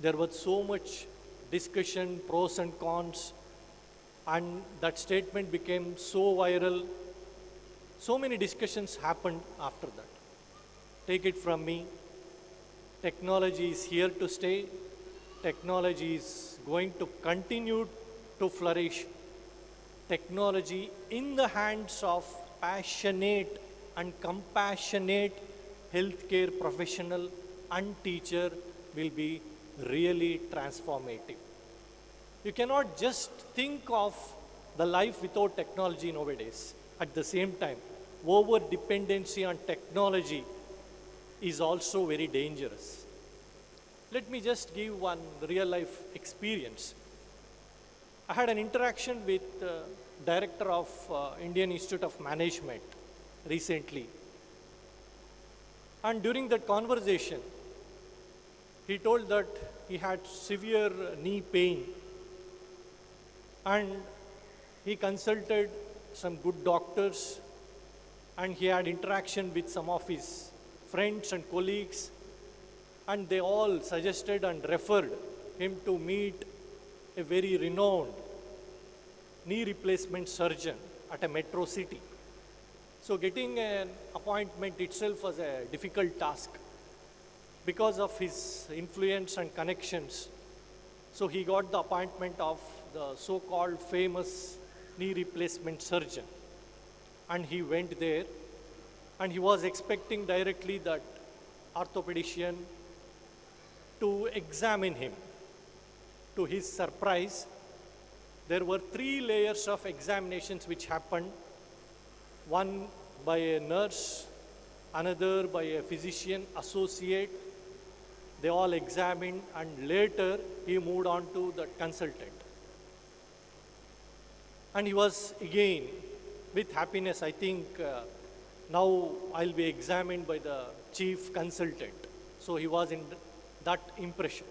There was so much discussion, pros and cons, and that statement became so viral. So many discussions happened after that. Take it from me, technology is here to stay. Technology is going to continue to flourish. Technology in the hands of passionate and compassionate healthcare professional and teacher will be really transformative. You cannot just think of the life without technology nowadays. At the same time, over dependency on technology is also very dangerous. Let me just give one real life experience. I had an interaction with director of Indian Institute of Management recently. And during that conversation, he told that he had severe knee pain and he consulted some good doctors and he had interaction with some of his friends and colleagues, and they all suggested and referred him to meet a very renowned knee replacement surgeon at a metro city. So getting an appointment itself was a difficult task because of his influence and connections. So he got the appointment of the so-called famous knee replacement surgeon. And he went there and he was expecting directly that orthopedician to examine him. To his surprise, there were 3 layers of examinations which happened. One by a nurse, another by a physician associate. They all examined and later he moved on to the consultant. And he was again with happiness, I think now I'll be examined by the chief consultant. So he was in that impression.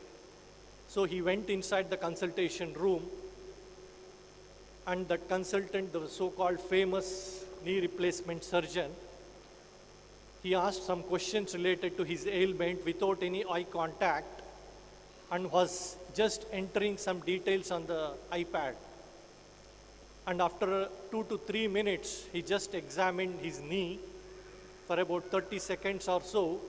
So he went inside the consultation room and that consultant, the so-called famous knee replacement surgeon, he asked some questions related to his ailment without any eye contact and was just entering some details on the iPad. And after 2 to 3 minutes, he just examined his knee for about 30 seconds or so,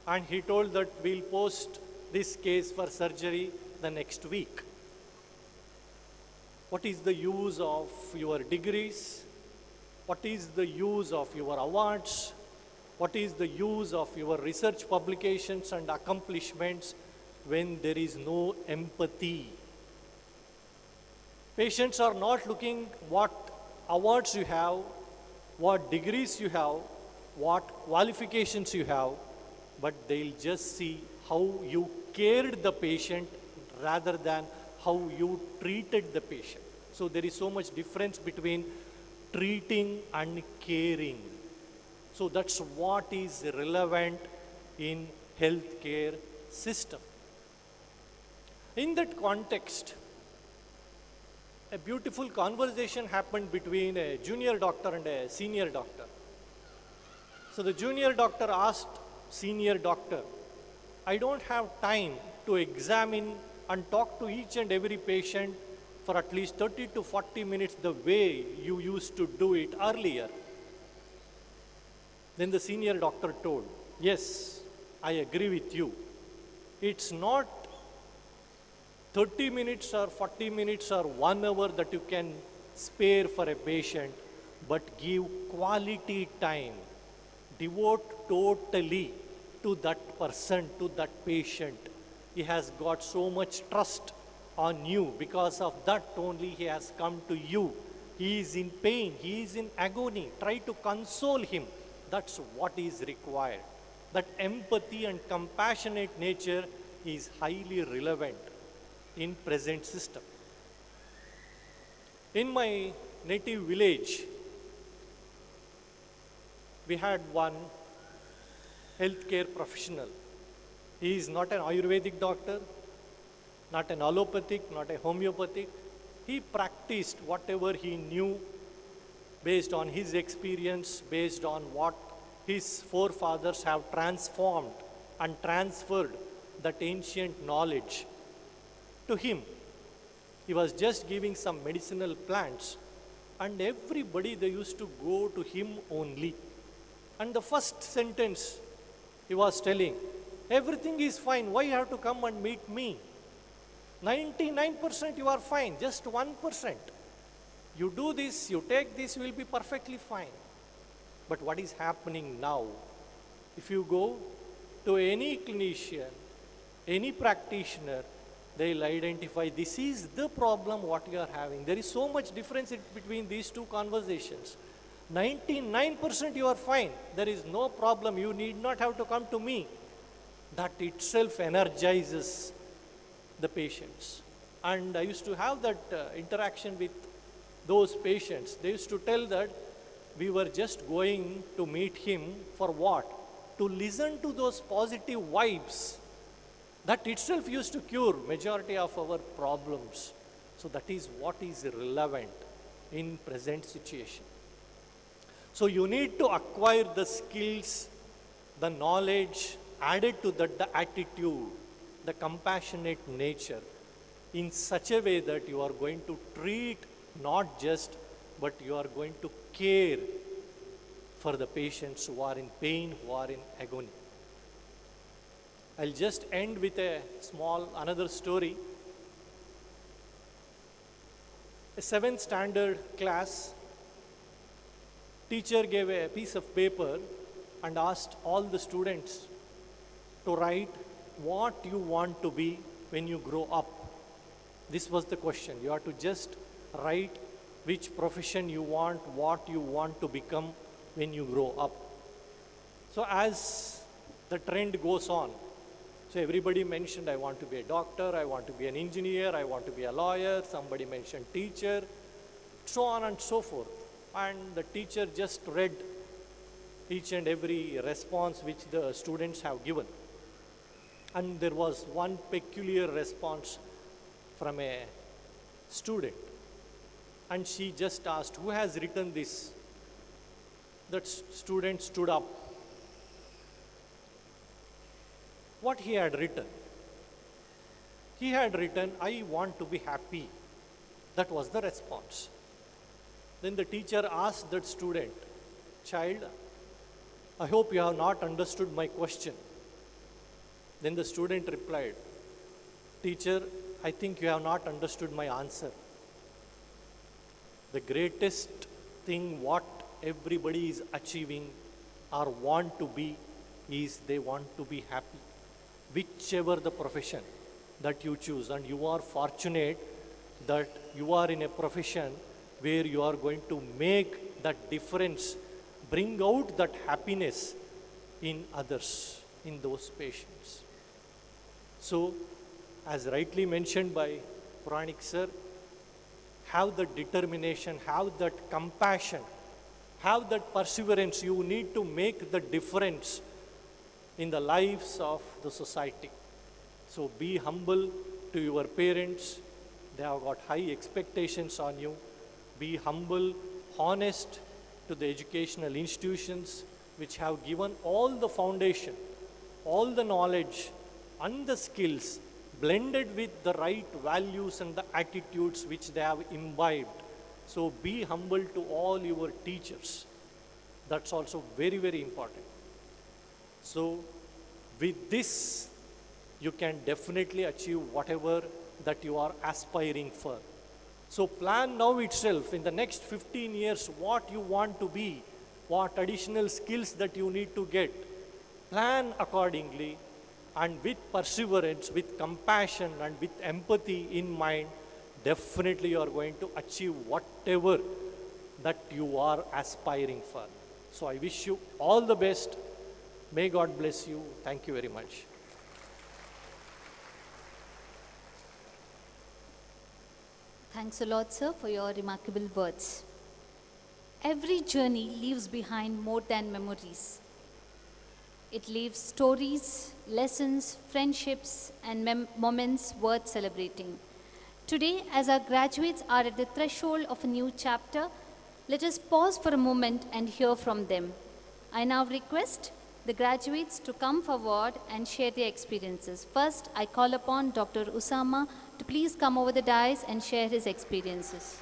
and he told that we'll post this case for surgery the next week. What is the use of your degrees? What is the use of your awards? What is the use of your research publications and accomplishments when there is no empathy? Patients are not looking what awards you have, what degrees you have, what qualifications you have, but they'll just see how you cared the patient rather than how you treated the patient. So there is so much difference between treating and caring. So that's what is relevant in healthcare system. In that context, a beautiful conversation happened between a junior doctor and a senior doctor. So the junior doctor asked senior doctor, I don't have time to examine and talk to each and every patient for at least 30 to 40 minutes the way you used to do it earlier. Then the senior doctor told, yes, I agree with you. It's not 30 minutes or 40 minutes or 1 hour that you can spare for a patient, but give quality time. Devote totally to that person, to that patient. He has got so much trust on you. Because of that only he has come to you. He is in pain, he is in agony. Try to console him. That's what is required. That empathy and compassionate nature is highly relevant in present system. In my native village, we had one healthcare professional. He is not an Ayurvedic doctor, not an allopathic, not a homeopathic. He practiced whatever he knew based on his experience, based on what his forefathers have transformed and transferred that ancient knowledge to him. He was just giving some medicinal plants and everybody, they used to go to him only. And the first sentence he was telling, everything is fine, why you have to come and meet me? 99% you are fine, just 1%. You do this, you take this, you will be perfectly fine. But what is happening now? If you go to any clinician, any practitioner, they'll identify this is the problem what you are having. There is so much difference between these two conversations. 99% you are fine. There is no problem. You need not have to come to me. That itself energizes the patients. And I used to have that interaction with those patients. They used to tell that we were just going to meet him for what? To listen to those positive vibes. That itself used to cure majority of our problems. So that is what is relevant in present situation. So you need to acquire the skills, the knowledge, added to that the attitude, the compassionate nature in such a way that you are going to treat not just, but you are going to care for the patients who are in pain, who are in agony. I'll just end with a small another story. A 7th standard class, teacher gave a piece of paper and asked all the students to write what you want to be when you grow up. This was the question. You have to just write which profession you want, what you want to become when you grow up. So as the trend goes on, so everybody mentioned, I want to be a doctor, I want to be an engineer, I want to be a lawyer, somebody mentioned teacher, so on and so forth. And the teacher just read each and every response which the students have given. And there was one peculiar response from a student. And she just asked, who has written this? That student stood up. What he had written? He had written, I want to be happy. That was the response. Then the teacher asked that student, child, I hope you have not understood my question. Then the student replied, teacher, I think you have not understood my answer. The greatest thing what everybody is achieving or want to be is they want to be happy. Whichever the profession that you choose, and you are fortunate that you are in a profession where you are going to make that difference, bring out that happiness in others, in those patients. So, as rightly mentioned by Puranik sir, have that determination, have that compassion, have that perseverance. You need to make the difference in the lives of the society. So be humble to your parents. They have got high expectations on you. Be humble, honest to the educational institutions which have given all the foundation, all the knowledge and the skills blended with the right values and the attitudes which they have imbibed. So be humble to all your teachers. That's also very, very important. So with this, you can definitely achieve whatever that you are aspiring for. So plan now itself in the next 15 years what you want to be, what additional skills that you need to get. Plan accordingly, and with perseverance, with compassion and with empathy in mind, definitely you are going to achieve whatever that you are aspiring for. So I wish you all the best. May God bless you. Thank you very much. Thanks a lot, sir, for your remarkable words. Every journey leaves behind more than memories. It leaves stories, lessons, friendships, and moments worth celebrating. Today, as our graduates are at the threshold of a new chapter, let us pause for a moment and hear from them. I now request the graduates to come forward and share their experiences. First, I call upon Dr. Usama to please come over the dais and share his experiences.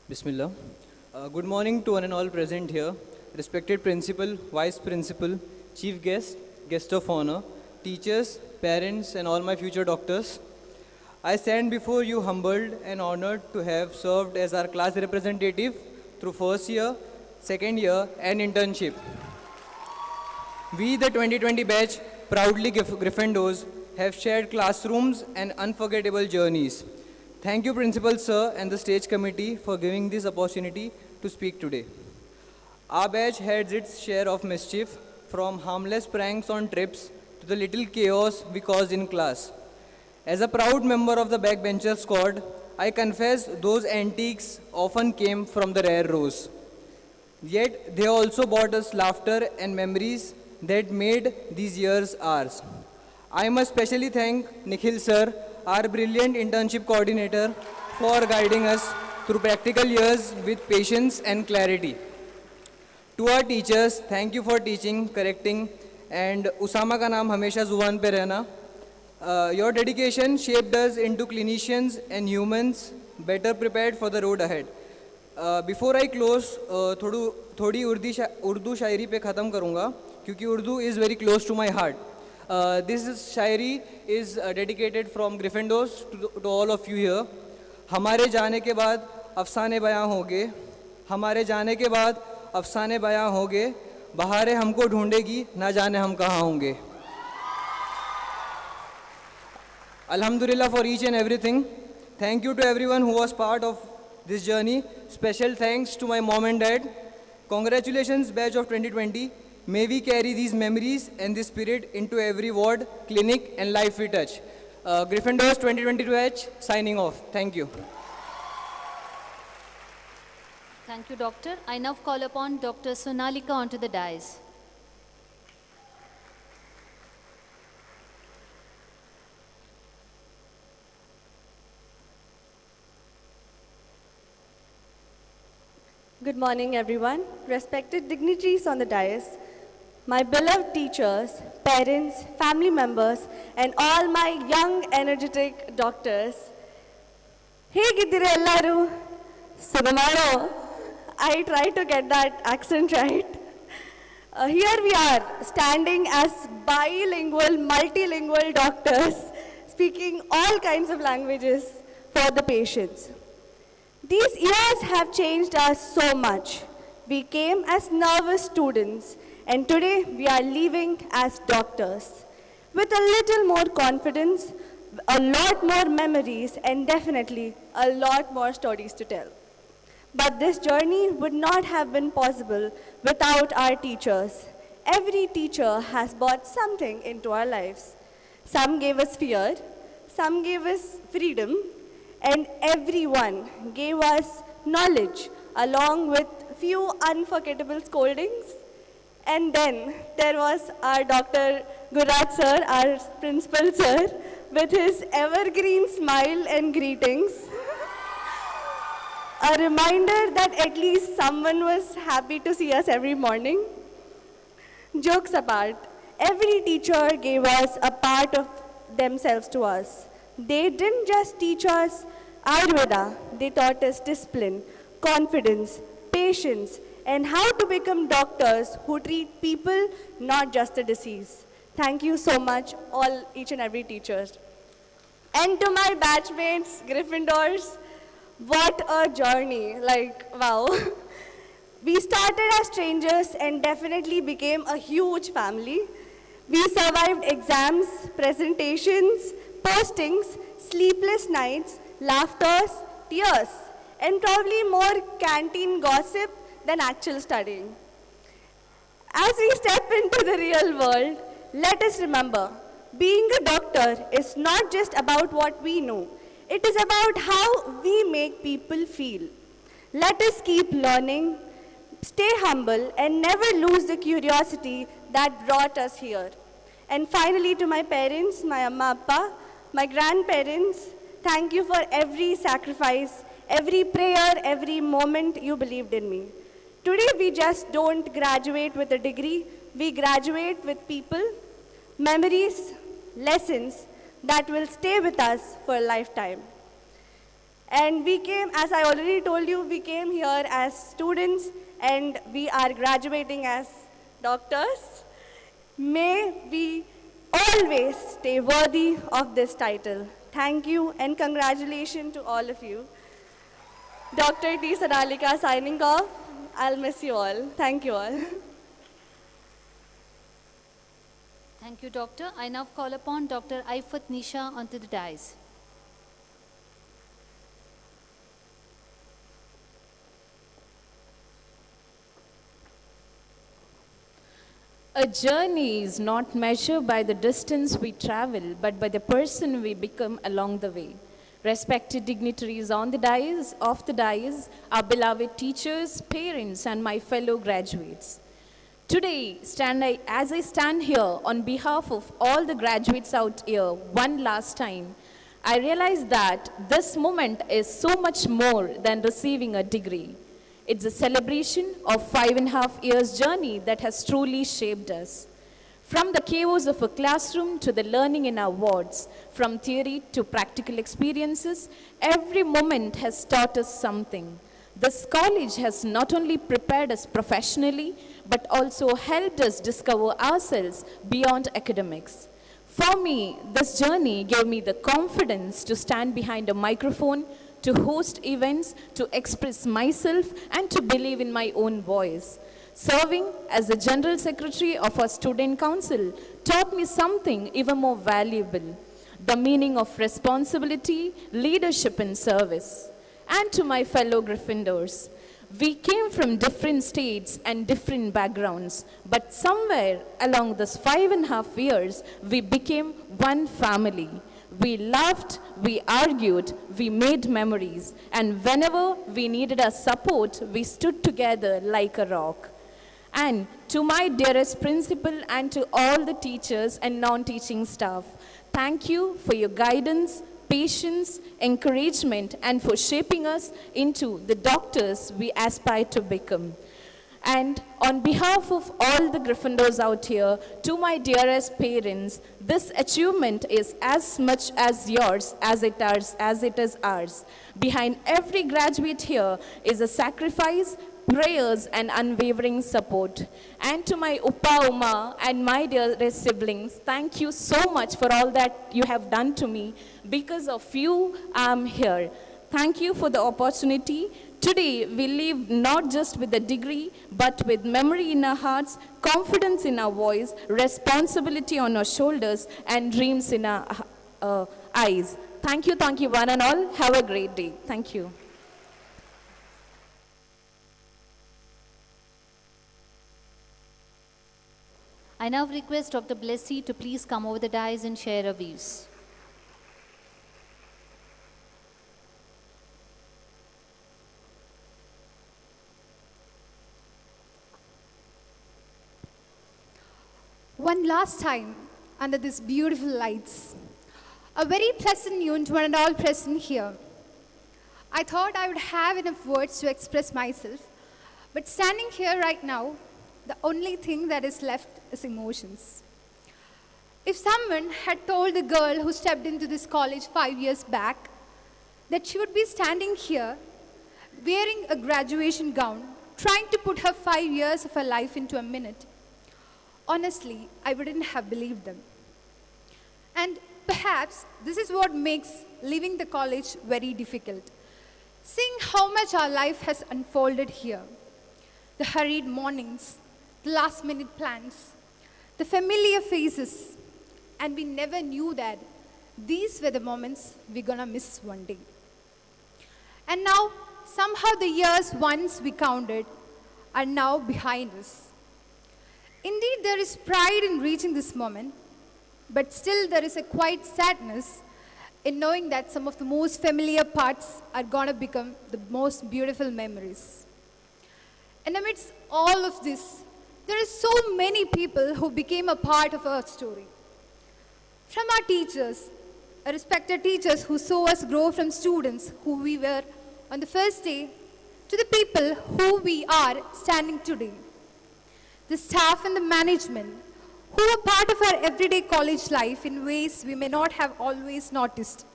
Bismillah. Good morning to one and all present here, respected principal, vice principal, chief guest, guest of honor, teachers, parents, and all my future doctors. I stand before you humbled and honored to have served as our class representative through first year, second year, and internship. We, the 2020 batch, proudly Gryffindors, have shared classrooms and unforgettable journeys. Thank you, Principal Sir and the Stage Committee for giving this opportunity to speak today. Our batch had its share of mischief, from harmless pranks on trips to the little chaos we caused in class. As a proud member of the backbencher squad, I confess those antiques often came from the rare rows. Yet they also brought us laughter and memories that made these years ours. I must specially thank Nikhil Sir, our brilliant internship coordinator, for guiding us through practical years with patience and clarity. To our teachers, thank you for teaching, correcting, and Usama ka naam hamesha zuban pe rehna. Your dedication shaped us into clinicians and humans better prepared for the road ahead. Before I close, थोड़ी उर्दू शायरी पे ख़त्म करूँगा क्योंकि Urdu is very close to my heart. This Shayari is dedicated from Gryffindors to all of you here. हमारे जाने के बाद अफसाने बयां होंगे, हमारे जाने के बाद अफसाने बयां होंगे, बहारें हमको ढूंढेगी, ना जाने हम कहाँ होंगे. Alhamdulillah for each and everything. Thank you to everyone who was part of this journey. Special thanks to my mom and dad. Congratulations, batch of 2020. May we carry these memories and this spirit into every ward, clinic, and life we touch. Gryffindors 2022 batch signing off. Thank you. Thank you, Doctor. I now call upon Dr. Sonalika onto the dais. Good morning, everyone. Respected dignitaries on the dais, my beloved teachers, parents, family members, and all my young, energetic doctors. ಹೇಗಿದ್ದೀರಾ ಎಲ್ಲರೂ? Sudamaro. I tried to get that accent right. Here we are, standing as bilingual, multilingual doctors, speaking all kinds of languages for the patients. These years have changed us so much. We came as nervous students, and today we are leaving as doctors. With a little more confidence, a lot more memories, and definitely a lot more stories to tell. But this journey would not have been possible without our teachers. Every teacher has brought something into our lives. Some gave us fear, some gave us freedom, and everyone gave us knowledge along with few unforgettable scoldings. And then there was our Dr. Guraj sir, our principal sir, with his evergreen smile and greetings. A reminder that at least someone was happy to see us every morning. Jokes apart, every teacher gave us a part of themselves to us. They didn't just teach us Ayurveda, they taught us discipline, confidence, patience, and how to become doctors who treat people, not just a disease. Thank you so much, each and every teacher. And to my batchmates, Gryffindors, what a journey, wow. We started as strangers and definitely became a huge family. We survived exams, presentations, postings, sleepless nights, laughters, tears, and probably more canteen gossip than actual studying. As we step into the real world, let us remember, being a doctor is not just about what we know. It is about how we make people feel. Let us keep learning, stay humble, and never lose the curiosity that brought us here. And finally, to my parents, my amma, appa, my grandparents, thank you for every sacrifice, every prayer, every moment you believed in me. Today, we just don't graduate with a degree. We graduate with people, memories, lessons that will stay with us for a lifetime. And we came, as I already told you, we came here as students and we are graduating as doctors. May we always stay worthy of this title. Thank you and congratulations to all of you. Dr. T. Sadalika signing off. I'll miss you all. Thank you all. Thank you, Doctor. I now call upon Dr. Aifat Nisha onto the dais. A journey is not measured by the distance we travel, but by the person we become along the way. Respected dignitaries on the dais, off the dais, our beloved teachers, parents, and my fellow graduates. Today, as I stand here on behalf of all the graduates out here, one last time, I realize that this moment is so much more than receiving a degree. It's a celebration of 5.5 years journey that has truly shaped us. From the chaos of a classroom to the learning in our wards, from theory to practical experiences, every moment has taught us something. This college has not only prepared us professionally, but also helped us discover ourselves beyond academics. For me, this journey gave me the confidence to stand behind a microphone, to host events, to express myself, and to believe in my own voice. Serving as the General Secretary of our Student Council taught me something even more valuable, the meaning of responsibility, leadership, and service. And to my fellow Gryffindors, we came from different states and different backgrounds, but somewhere along this 5.5 years, we became one family. We laughed, we argued, we made memories, and whenever we needed our support, we stood together like a rock. And to my dearest principal and to all the teachers and non-teaching staff, thank you for your guidance, patience, encouragement, and for shaping us into the doctors we aspire to become. And on behalf of all the Gryffindors out here, to my dearest parents, this achievement is as much as yours as it is ours. Behind every graduate here is a sacrifice, prayers, and unwavering support. And to my Uppa Uma and my dearest siblings, thank you so much for all that you have done to me. Because of you, I'm here. Thank you for the opportunity. Today, we live not just with a degree, but with memory in our hearts, confidence in our voice, responsibility on our shoulders, and dreams in our eyes. Thank you, one and all. Have a great day. Thank you. I now request Dr. Blessy to please come over the dais and share her views. One last time, under these beautiful lights, a very pleasant noon to one and all present here. I thought I would have enough words to express myself, but standing here right now, the only thing that is left is emotions. If someone had told the girl who stepped into this college 5 years back that she would be standing here wearing a graduation gown, trying to put her 5 years of her life into a minute, honestly, I wouldn't have believed them. And perhaps this is what makes leaving the college very difficult. Seeing how much our life has unfolded here. The hurried mornings, the last-minute plans, the familiar faces, and we never knew that these were the moments we're gonna miss one day. And now, somehow the years once we counted are now behind us. Indeed, there is pride in reaching this moment, but still there is a quiet sadness in knowing that some of the most familiar parts are gonna become the most beautiful memories. And amidst all of this, there are so many people who became a part of our story. From our teachers, our respected teachers who saw us grow from students who we were on the first day, to the people who we are standing today. The staff and the management who are part of our everyday college life in ways we may not have always noticed.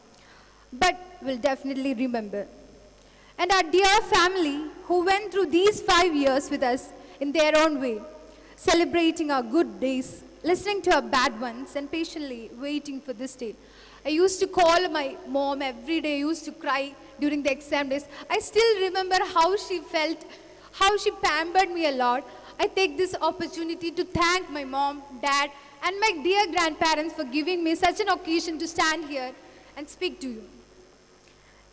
but will definitely remember. And our dear family who went through these 5 years with us in their own way, celebrating our good days, listening to our bad ones, and patiently waiting for this day. I used to call my mom every day, I used to cry during the exam days. I still remember how she felt, how she pampered me a lot. I take this opportunity to thank my mom, dad, and my dear grandparents for giving me such an occasion to stand here and speak to you.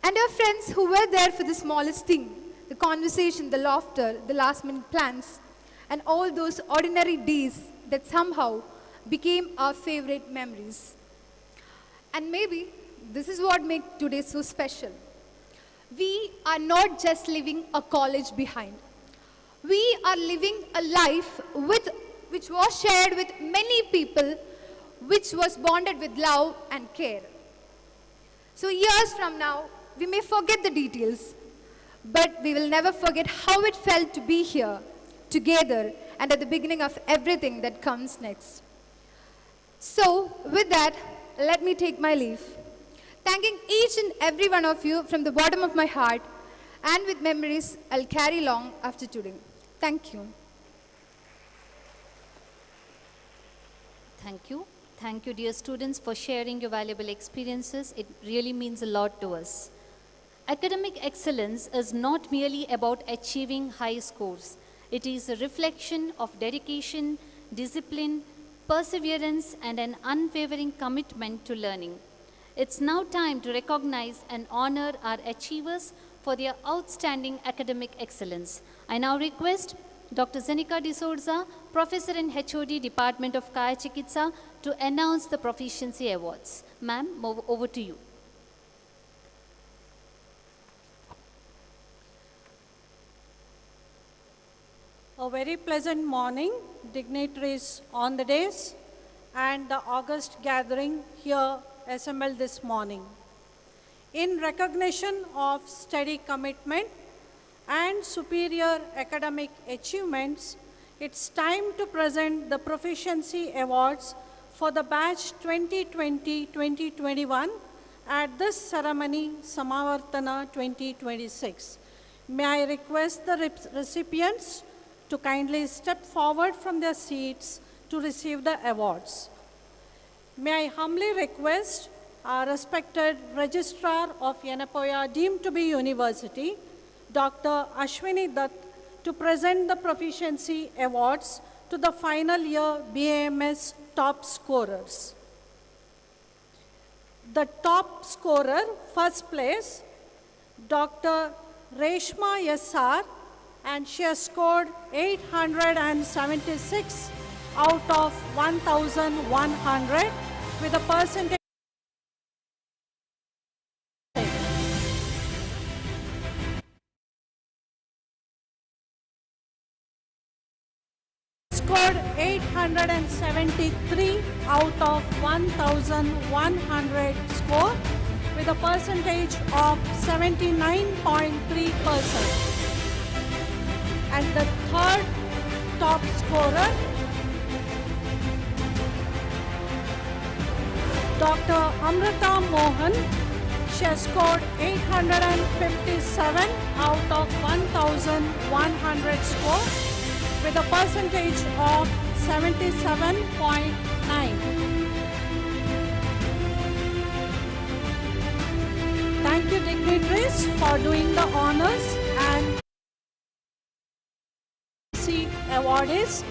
And our friends who were there for the smallest thing, the conversation, the laughter, the last minute plans, and all those ordinary days that somehow became our favorite memories. And maybe this is what makes today so special. We are not just living a college behind. We are living a life which was shared with many people, which was bonded with love and care. So years from now, we may forget the details, but we will never forget how it felt to be here, together, and at the beginning of everything that comes next. So, with that, let me take my leave, thanking each and every one of you from the bottom of my heart, and with memories I'll carry along after today. Thank you. Thank you. Thank you, dear students, for sharing your valuable experiences. It really means a lot to us. Academic excellence is not merely about achieving high scores. It is a reflection of dedication, discipline, perseverance, and an unwavering commitment to learning. It's now time to recognize and honor our achievers for their outstanding academic excellence. I now request Dr. Zenica D'Souza, Professor in HOD, Department of Kaya Chikitsa, to announce the Proficiency Awards. Ma'am, over to you. A very pleasant morning, dignitaries on the dais, and the august gathering here assembled this morning. In recognition of steady commitment and superior academic achievements, it's time to present the Proficiency Awards for the batch 2020-2021 at this ceremony, Samavartana 2026. May I request the recipients to kindly step forward from their seats to receive the awards. May I humbly request our respected Registrar of Yenepoya deemed to be University, Dr. Ashwini Dutt, to present the Proficiency Awards to the final year BAMS top scorers. The top scorer, first place, Dr. Reshma Yassar, and she has scored 876 out of 1,100 with a percentage scored 873 out of 1,100 score with a percentage of 79.3%. And the third top scorer, Dr. Amrita Mohan. She has scored 857 out of 1,100 score with a percentage of 77.9. Thank you, dignitaries, for doing the honors, and award is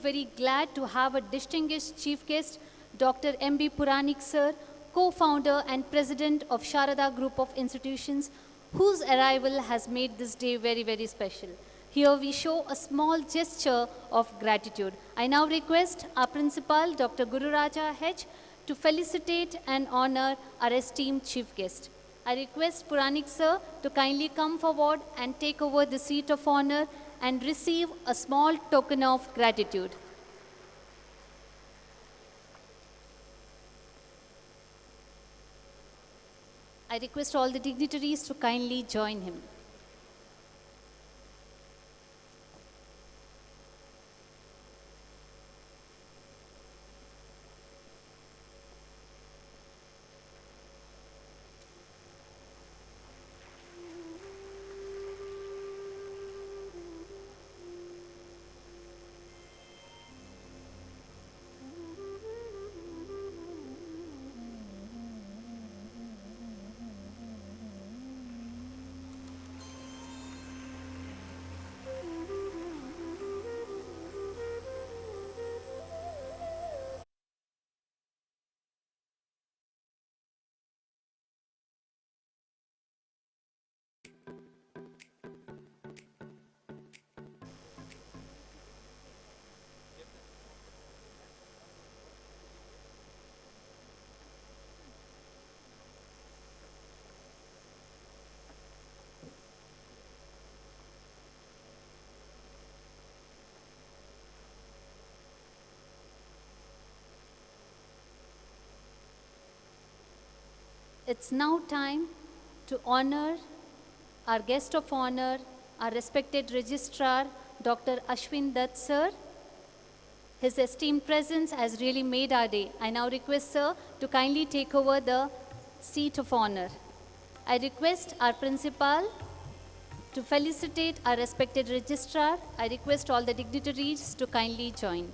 very glad to have a distinguished chief guest, Dr. M.B. Puranik sir, co-founder and president of Sharada Group of Institutions, whose arrival has made this day very, very special. Here we show a small gesture of gratitude. I now request our principal, Dr. Gururaja H., to felicitate and honor our esteemed chief guest. I request Puranik sir to kindly come forward and take over the seat of honor and receive a small token of gratitude. I request all the dignitaries to kindly join him. It's now time to honor our guest of honor, our respected registrar, Dr. Ashwin Dutt sir. His esteemed presence has really made our day. I now request sir to kindly take over the seat of honor. I request our principal to felicitate our respected registrar. I request all the dignitaries to kindly join.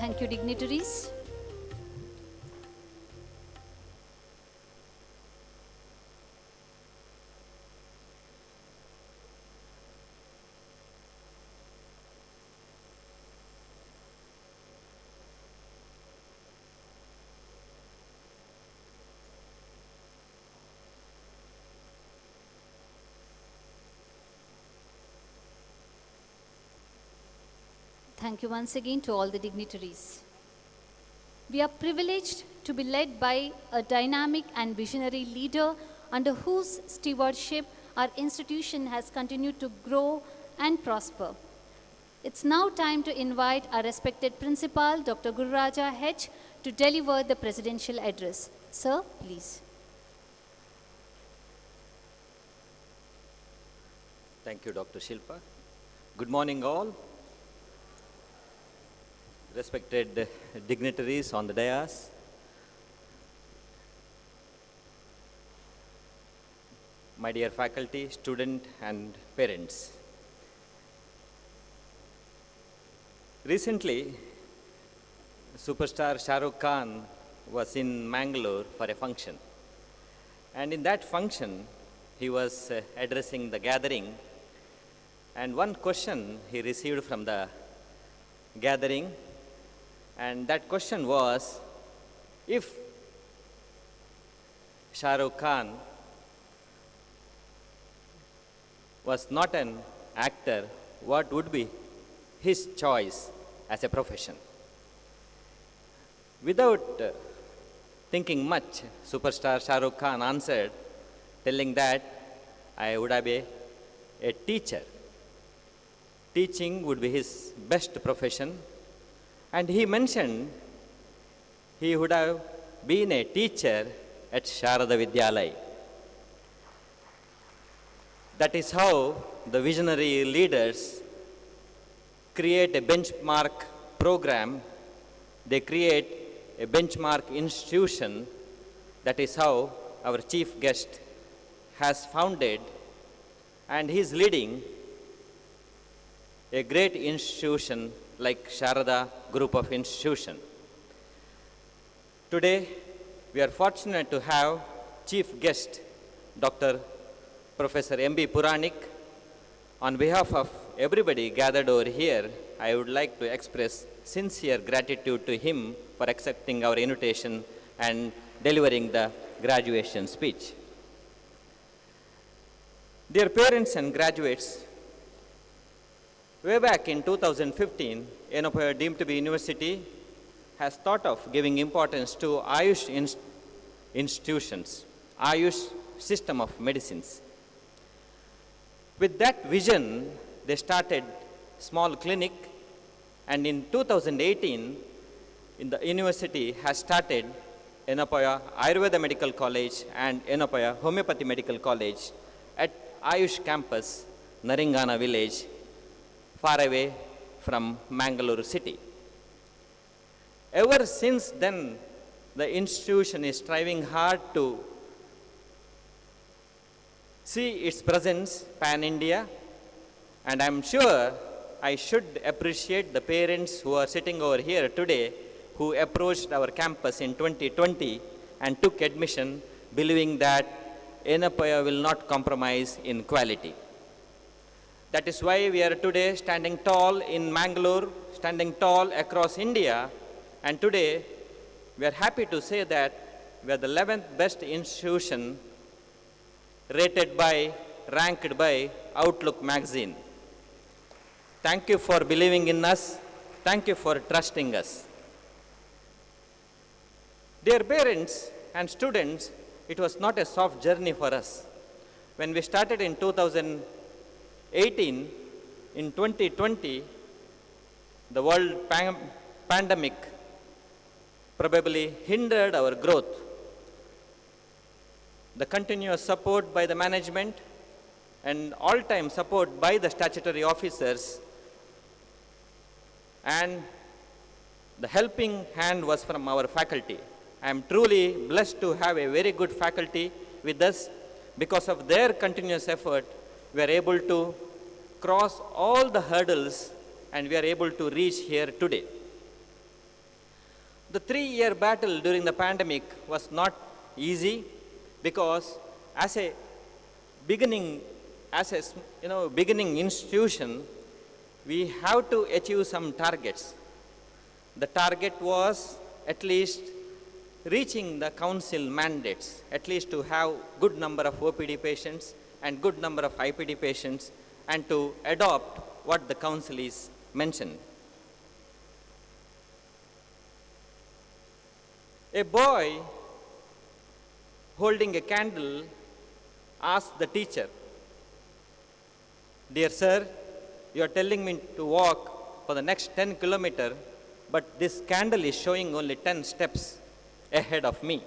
Thank you, dignitaries. Thank you once again to all the dignitaries. We are privileged to be led by a dynamic and visionary leader under whose stewardship our institution has continued to grow and prosper. It's now time to invite our respected principal, Dr. Gururaja H., to deliver the presidential address. Sir, please. Thank you, Dr. Shilpa. Good morning, all. Respected dignitaries on the dais, my dear faculty, student and parents. Recently, superstar Shah Rukh Khan was in Mangalore for a function. And in that function, he was addressing the gathering. And one question he received from the gathering, and that question was, if Shah Rukh Khan was not an actor, what would be his choice as a profession? Without thinking much, superstar Shah Rukh Khan answered, telling that I would have been a teacher. Teaching would be his best profession. And he mentioned he would have been a teacher at Sharada Vidyalaya. That is how the visionary leaders create a benchmark program. They create a benchmark institution. That is how our chief guest has founded, and he is leading a great institution like Sharada Group of Institution. Today, we are fortunate to have chief guest, Dr. Professor M.B. Puranik. On behalf of everybody gathered over here, I would like to express sincere gratitude to him for accepting our invitation and delivering the graduation speech. Dear parents and graduates, way back in 2015, Yenepoya deemed to be university has thought of giving importance to Ayush institutions, Ayush system of medicines. With that vision, they started small clinic, and in 2018, the university has started Yenepoya Ayurveda Medical College and Yenepoya Homeopathy Medical College at Ayush campus, Naringana village, far away from Mangalore city. Ever since then, the institution is striving hard to see its presence pan-India, and I'm sure I should appreciate the parents who are sitting over here today who approached our campus in 2020 and took admission believing that Yenepoya will not compromise in quality. That is why we are today standing tall in Mangalore, standing tall across India, and today we are happy to say that we are the 11th best institution rated by, ranked by Outlook magazine. Thank you for believing in us. Thank you for trusting us. Dear parents and students, it was not a soft journey for us. When we started in 2018, in 2020, the world pandemic probably hindered our growth. The continuous support by the management and all-time support by the statutory officers and the helping hand was from our faculty. I am truly blessed to have a very good faculty with us. Because of their continuous effort, we are able to cross all the hurdles and we are able to reach here today. The 3-year battle during the pandemic was not easy because as a beginning institution, we have to achieve some targets. The target was at least reaching the council mandates, at least to have good number of OPD patients and good number of IPD patients and to adopt what the council is mentioned. A boy holding a candle asked the teacher, "Dear sir, you are telling me to walk for the next 10 kilometers, but this candle is showing only 10 steps ahead of me.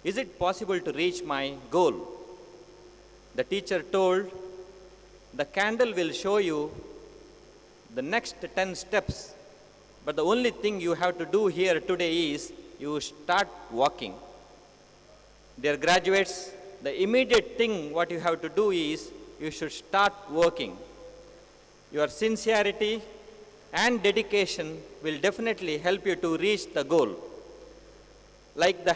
Is it possible to reach my goal?" The teacher told, "The candle will show you the next 10 steps, but the only thing you have to do here today is you start walking." Dear graduates, the immediate thing what you have to do is you should start working. Your sincerity and dedication will definitely help you to reach the goal. Like the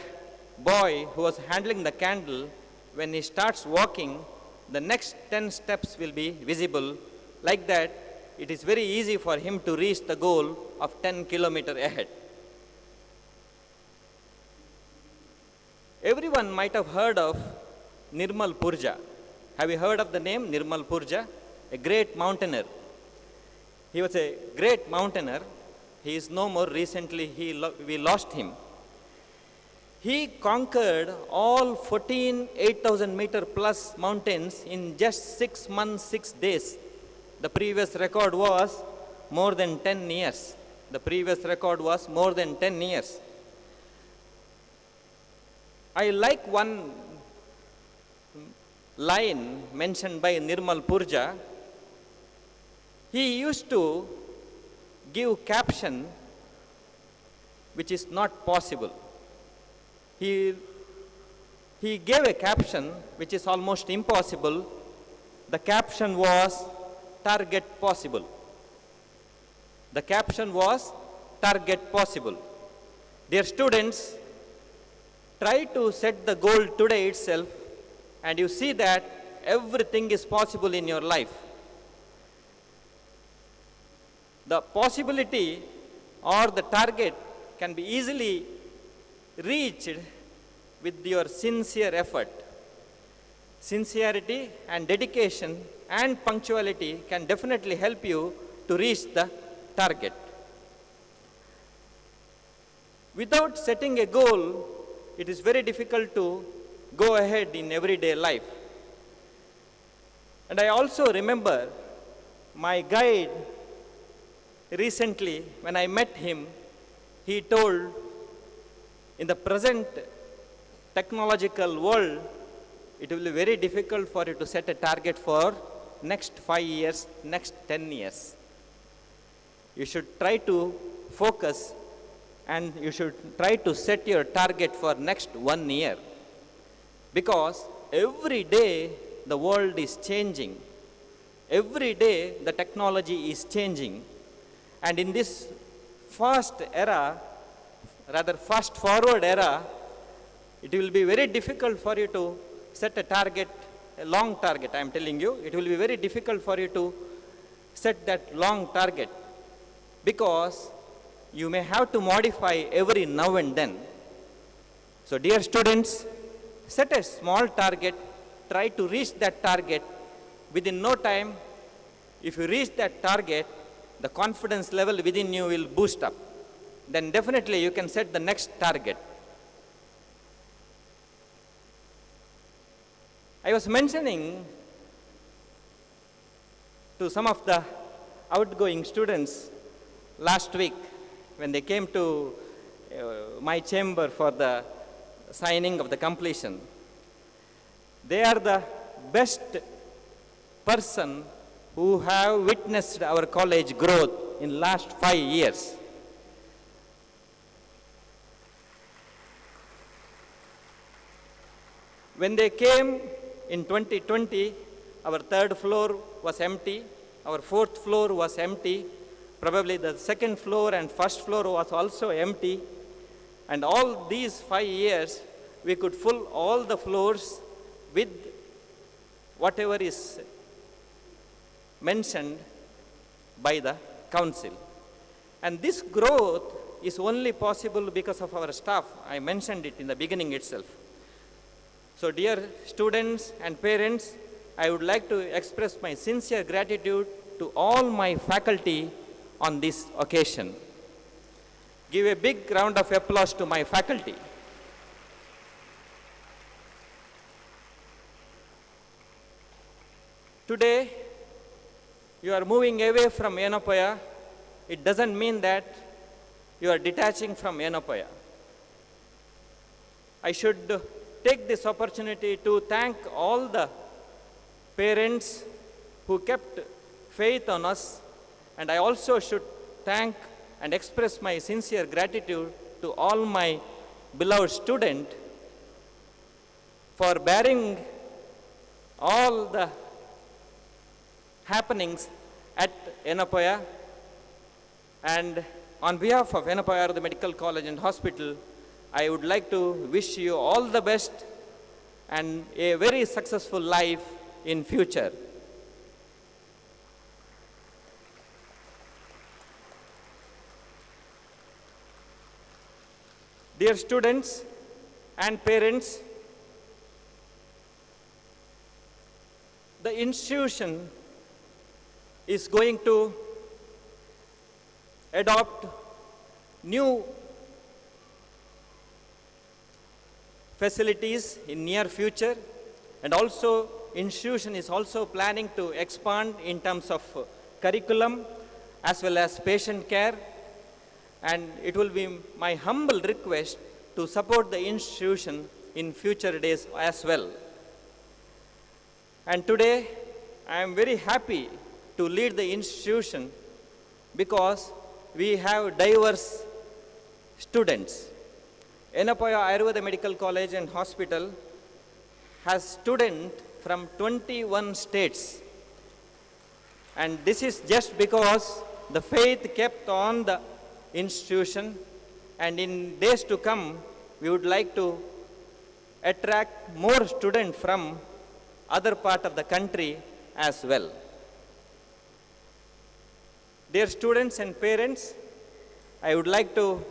boy who was handling the candle, when he starts walking, the next 10 steps will be visible. Like that, it is very easy for him to reach the goal of 10 kilometers ahead. Everyone might have heard of Nirmal Purja. Have you heard of the name Nirmal Purja? A great mountaineer. He was a great mountaineer. He is no more. Recently, we lost him. He conquered all 14 8,000 meter plus mountains in just 6 months, 6 days. The previous record was more than 10 years. The previous record was more than 10 years. I like one line mentioned by Nirmal Purja. He used to give caption which is not possible. He gave a caption which is almost impossible. The caption was target possible. The caption was target possible. Dear students, try to set the goal today itself and you see that everything is possible in your life. The possibility or the target can be easily reached with your sincere effort. Sincerity and dedication and punctuality can definitely help you to reach the target. Without setting a goal, it is very difficult to go ahead in everyday life. And I also remember my guide recently, when I met him, he told, in the present technological world, it will be very difficult for you to set a target for next 5 years, next 10 years. You should try to focus and you should try to set your target for next 1 year. Because every day the world is changing. Every day the technology is changing. And in this fast forward era, it will be very difficult for you to set a target a long target, I am telling you. It will be very difficult for you to set that long target because you may have to modify every now and then. So dear students, set a small target, try to reach that target within no time. If you reach that target, the confidence level within you will boost up. Then definitely you can set the next target. I was mentioning to some of the outgoing students last week when they came to my chamber for the signing of the completion. They are the best person who have witnessed our college growth in last 5 years. When they came in 2020, our third floor was empty, our fourth floor was empty, probably the second floor and first floor was also empty. And all these 5 years, we could fill all the floors with whatever is mentioned by the council. And this growth is only possible because of our staff. I mentioned it in the beginning itself. So dear students and parents, I would like to express my sincere gratitude to all my faculty on this occasion. Give a big round of applause to my faculty. Today, you are moving away from Yenepoya. It doesn't mean that you are detaching from Yenepoya. I should take this opportunity to thank all the parents who kept faith on us, and I also should thank and express my sincere gratitude to all my beloved students for bearing all the happenings at Yenepoya. And on behalf of Yenepoya the Medical College and Hospital, I would like to wish you all the best and a very successful life in future. Dear students and parents, the institution is going to adopt new facilities in near future, and also institution is also planning to expand in terms of curriculum as well as patient care, and it will be my humble request to support the institution in future days as well. And today I am very happy to lead the institution because we have diverse students. Yenepoya Ayurveda Medical College and Hospital has students from 21 states. And this is just because the faith kept on the institution, and in days to come, we would like to attract more students from other part of the country as well. Dear students and parents, I would like to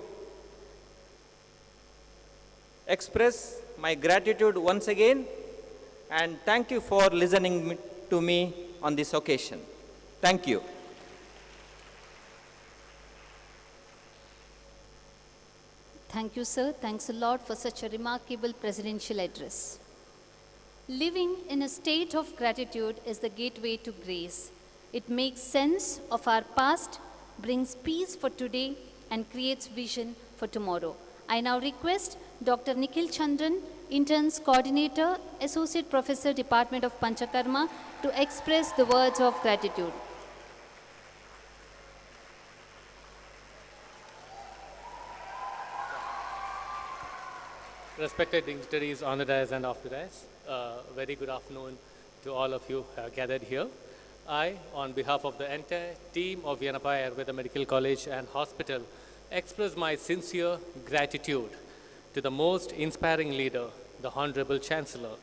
express my gratitude once again and thank you for listening to me on this occasion. Thank you. Thank you, sir. Thanks a lot for such a remarkable presidential address. Living in a state of gratitude is the gateway to grace. It makes sense of our past, brings peace for today, and creates vision for tomorrow. I now request Dr. Nikhil Chandran, Interns Coordinator, Associate Professor, Department of Panchakarma, to express the words of gratitude. Respected dignitaries on the dais and off the dais, very good afternoon to all of you gathered here. I, on behalf of the entire team of Yenepoya Ayurveda Medical College and Hospital, express my sincere gratitude to the most inspiring leader, the Honorable Chancellor,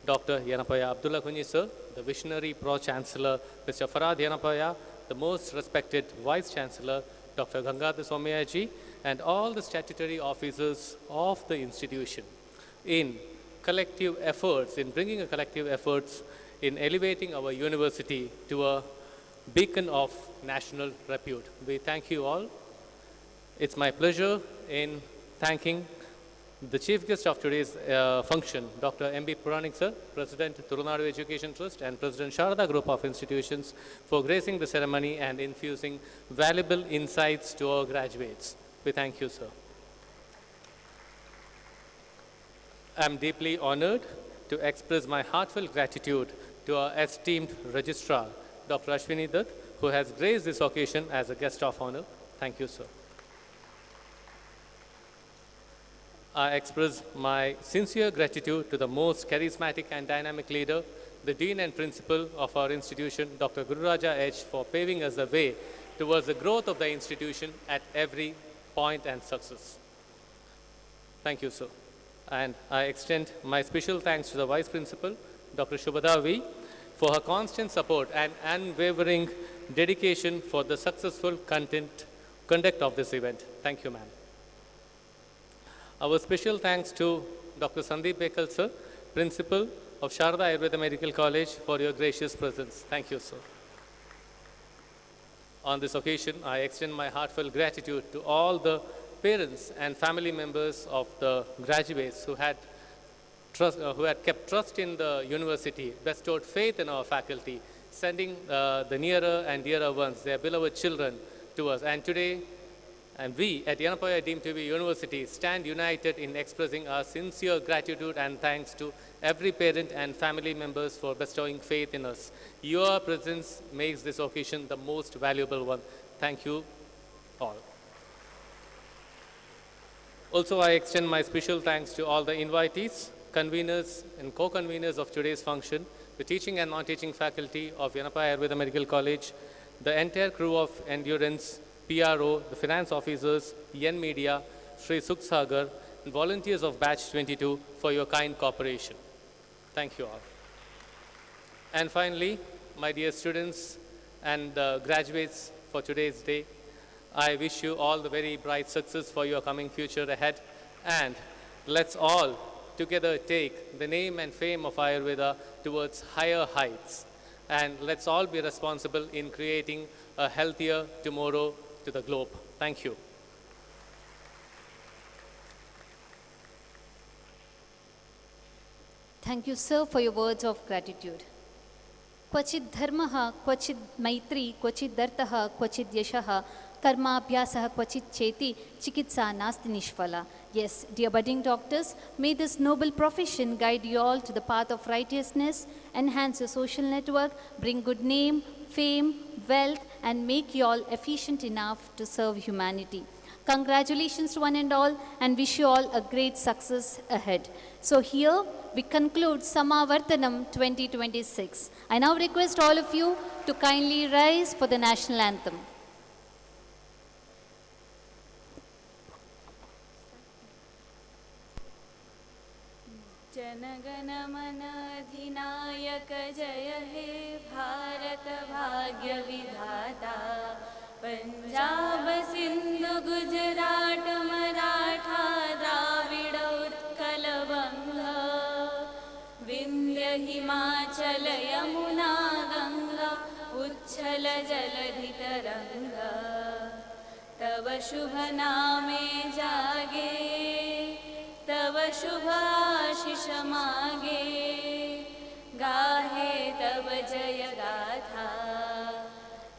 Dr. Yenepoya Abdullah Kunyi sir, the visionary Pro-Chancellor, Mr. Farad Yenepoya, the most respected Vice-Chancellor, Dr. Gangadhar Somayaji, and all the statutory officers of the institution in collective efforts, in bringing a collective efforts in elevating our university to a beacon of national repute. We thank you all. It's my pleasure in thanking the chief guest of today's function, Dr. M.B. Puranik sir, President Turunadu Education Trust and President Sharada Group of Institutions, for gracing the ceremony and infusing valuable insights to our graduates. We thank you, sir. I'm deeply honored to express my heartfelt gratitude to our esteemed registrar, Dr. Ashwini Dutt, who has graced this occasion as a guest of honor. Thank you, sir. I express my sincere gratitude to the most charismatic and dynamic leader, the Dean and Principal of our institution, Dr. Gururaja H., for paving us the way towards the growth of the institution at every point and success. Thank you, sir. And I extend my special thanks to the Vice Principal, Dr. Shubhada V., for her constant support and unwavering dedication for the successful conduct of this event. Thank you, ma'am. Our special thanks to Dr. Sandeep Bekal, sir, Principal of Sharda Ayurveda Medical College, for your gracious presence. Thank you, sir. On this occasion, I extend my heartfelt gratitude to all the parents and family members of the graduates who had kept trust in the university, bestowed faith in our faculty, sending the nearer and dearer ones, their beloved children, to us. And today, we at Yenepoya deemed to be University stand united in expressing our sincere gratitude and thanks to every parent and family members for bestowing faith in us. Your presence makes this occasion the most valuable one. Thank you all. Also, I extend my special thanks to all the invitees, conveners and co-conveners of today's function, the teaching and non-teaching faculty of Yenepoya Ayurveda Medical College, the entire crew of Endurance, PRO, the finance officers, Yen Media, Sri Sukh Sagar, and volunteers of Batch 22 for your kind cooperation. Thank you all. And finally, my dear students and graduates for today's day, I wish you all the very bright success for your coming future ahead. And let's all together take the name and fame of Ayurveda towards higher heights. And let's all be responsible in creating a healthier tomorrow to the globe. Thank you. Thank you, sir, for your words of gratitude. Kvachid dharmaha, kvachid maitri, kvachid dartaha, kvachid yashaha, karmabhyasaha, kvachid cheti, chikitsa nasti nishphala. Yes, dear budding doctors, may this noble profession guide you all to the path of righteousness, enhance your social network, bring good name, fame, wealth, and make you all efficient enough to serve humanity. Congratulations to one and all, and wish you all a great success ahead. So here we conclude Samavartanam 2026. I now request all of you to kindly rise for the national anthem. Jana Gana Mana अधिनायक जय हे भारत भाग्य विधाता पंजाब सिंधु गुजरात मराठा द्राविड उत्कल बंग विंध्य हिमाचल यमुना गंगा उच्छल जलधि तरंग तव शुभ नामे जागे तव शुभ आशीष मागे गाहे तव जय गाथा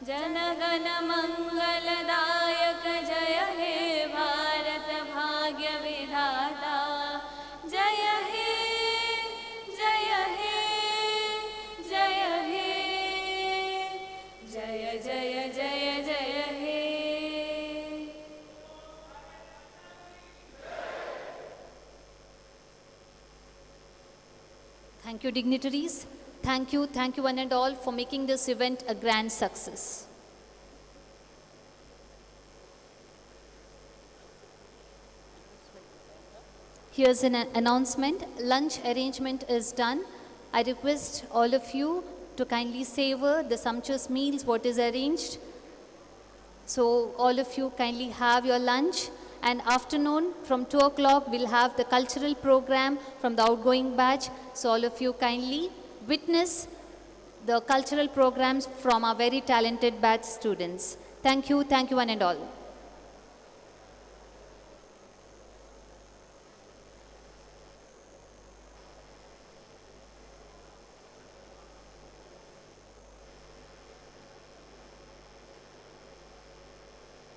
जनगण मंगलदायक जय हे भारत भाग्य विधाता जय हे जय हे जय हे जय जय जय जय हे. Thank you, dignitaries. Thank you one and all for making this event a grand success. Here's an announcement. Lunch arrangement is done I request all of you to kindly savor the sumptuous meals what is arranged. So all of you kindly have your lunch, and afternoon from 2 o'clock we'll have the cultural program from the outgoing batch. So all of you kindly witness the cultural programs from our very talented batch students. Thank you one and all.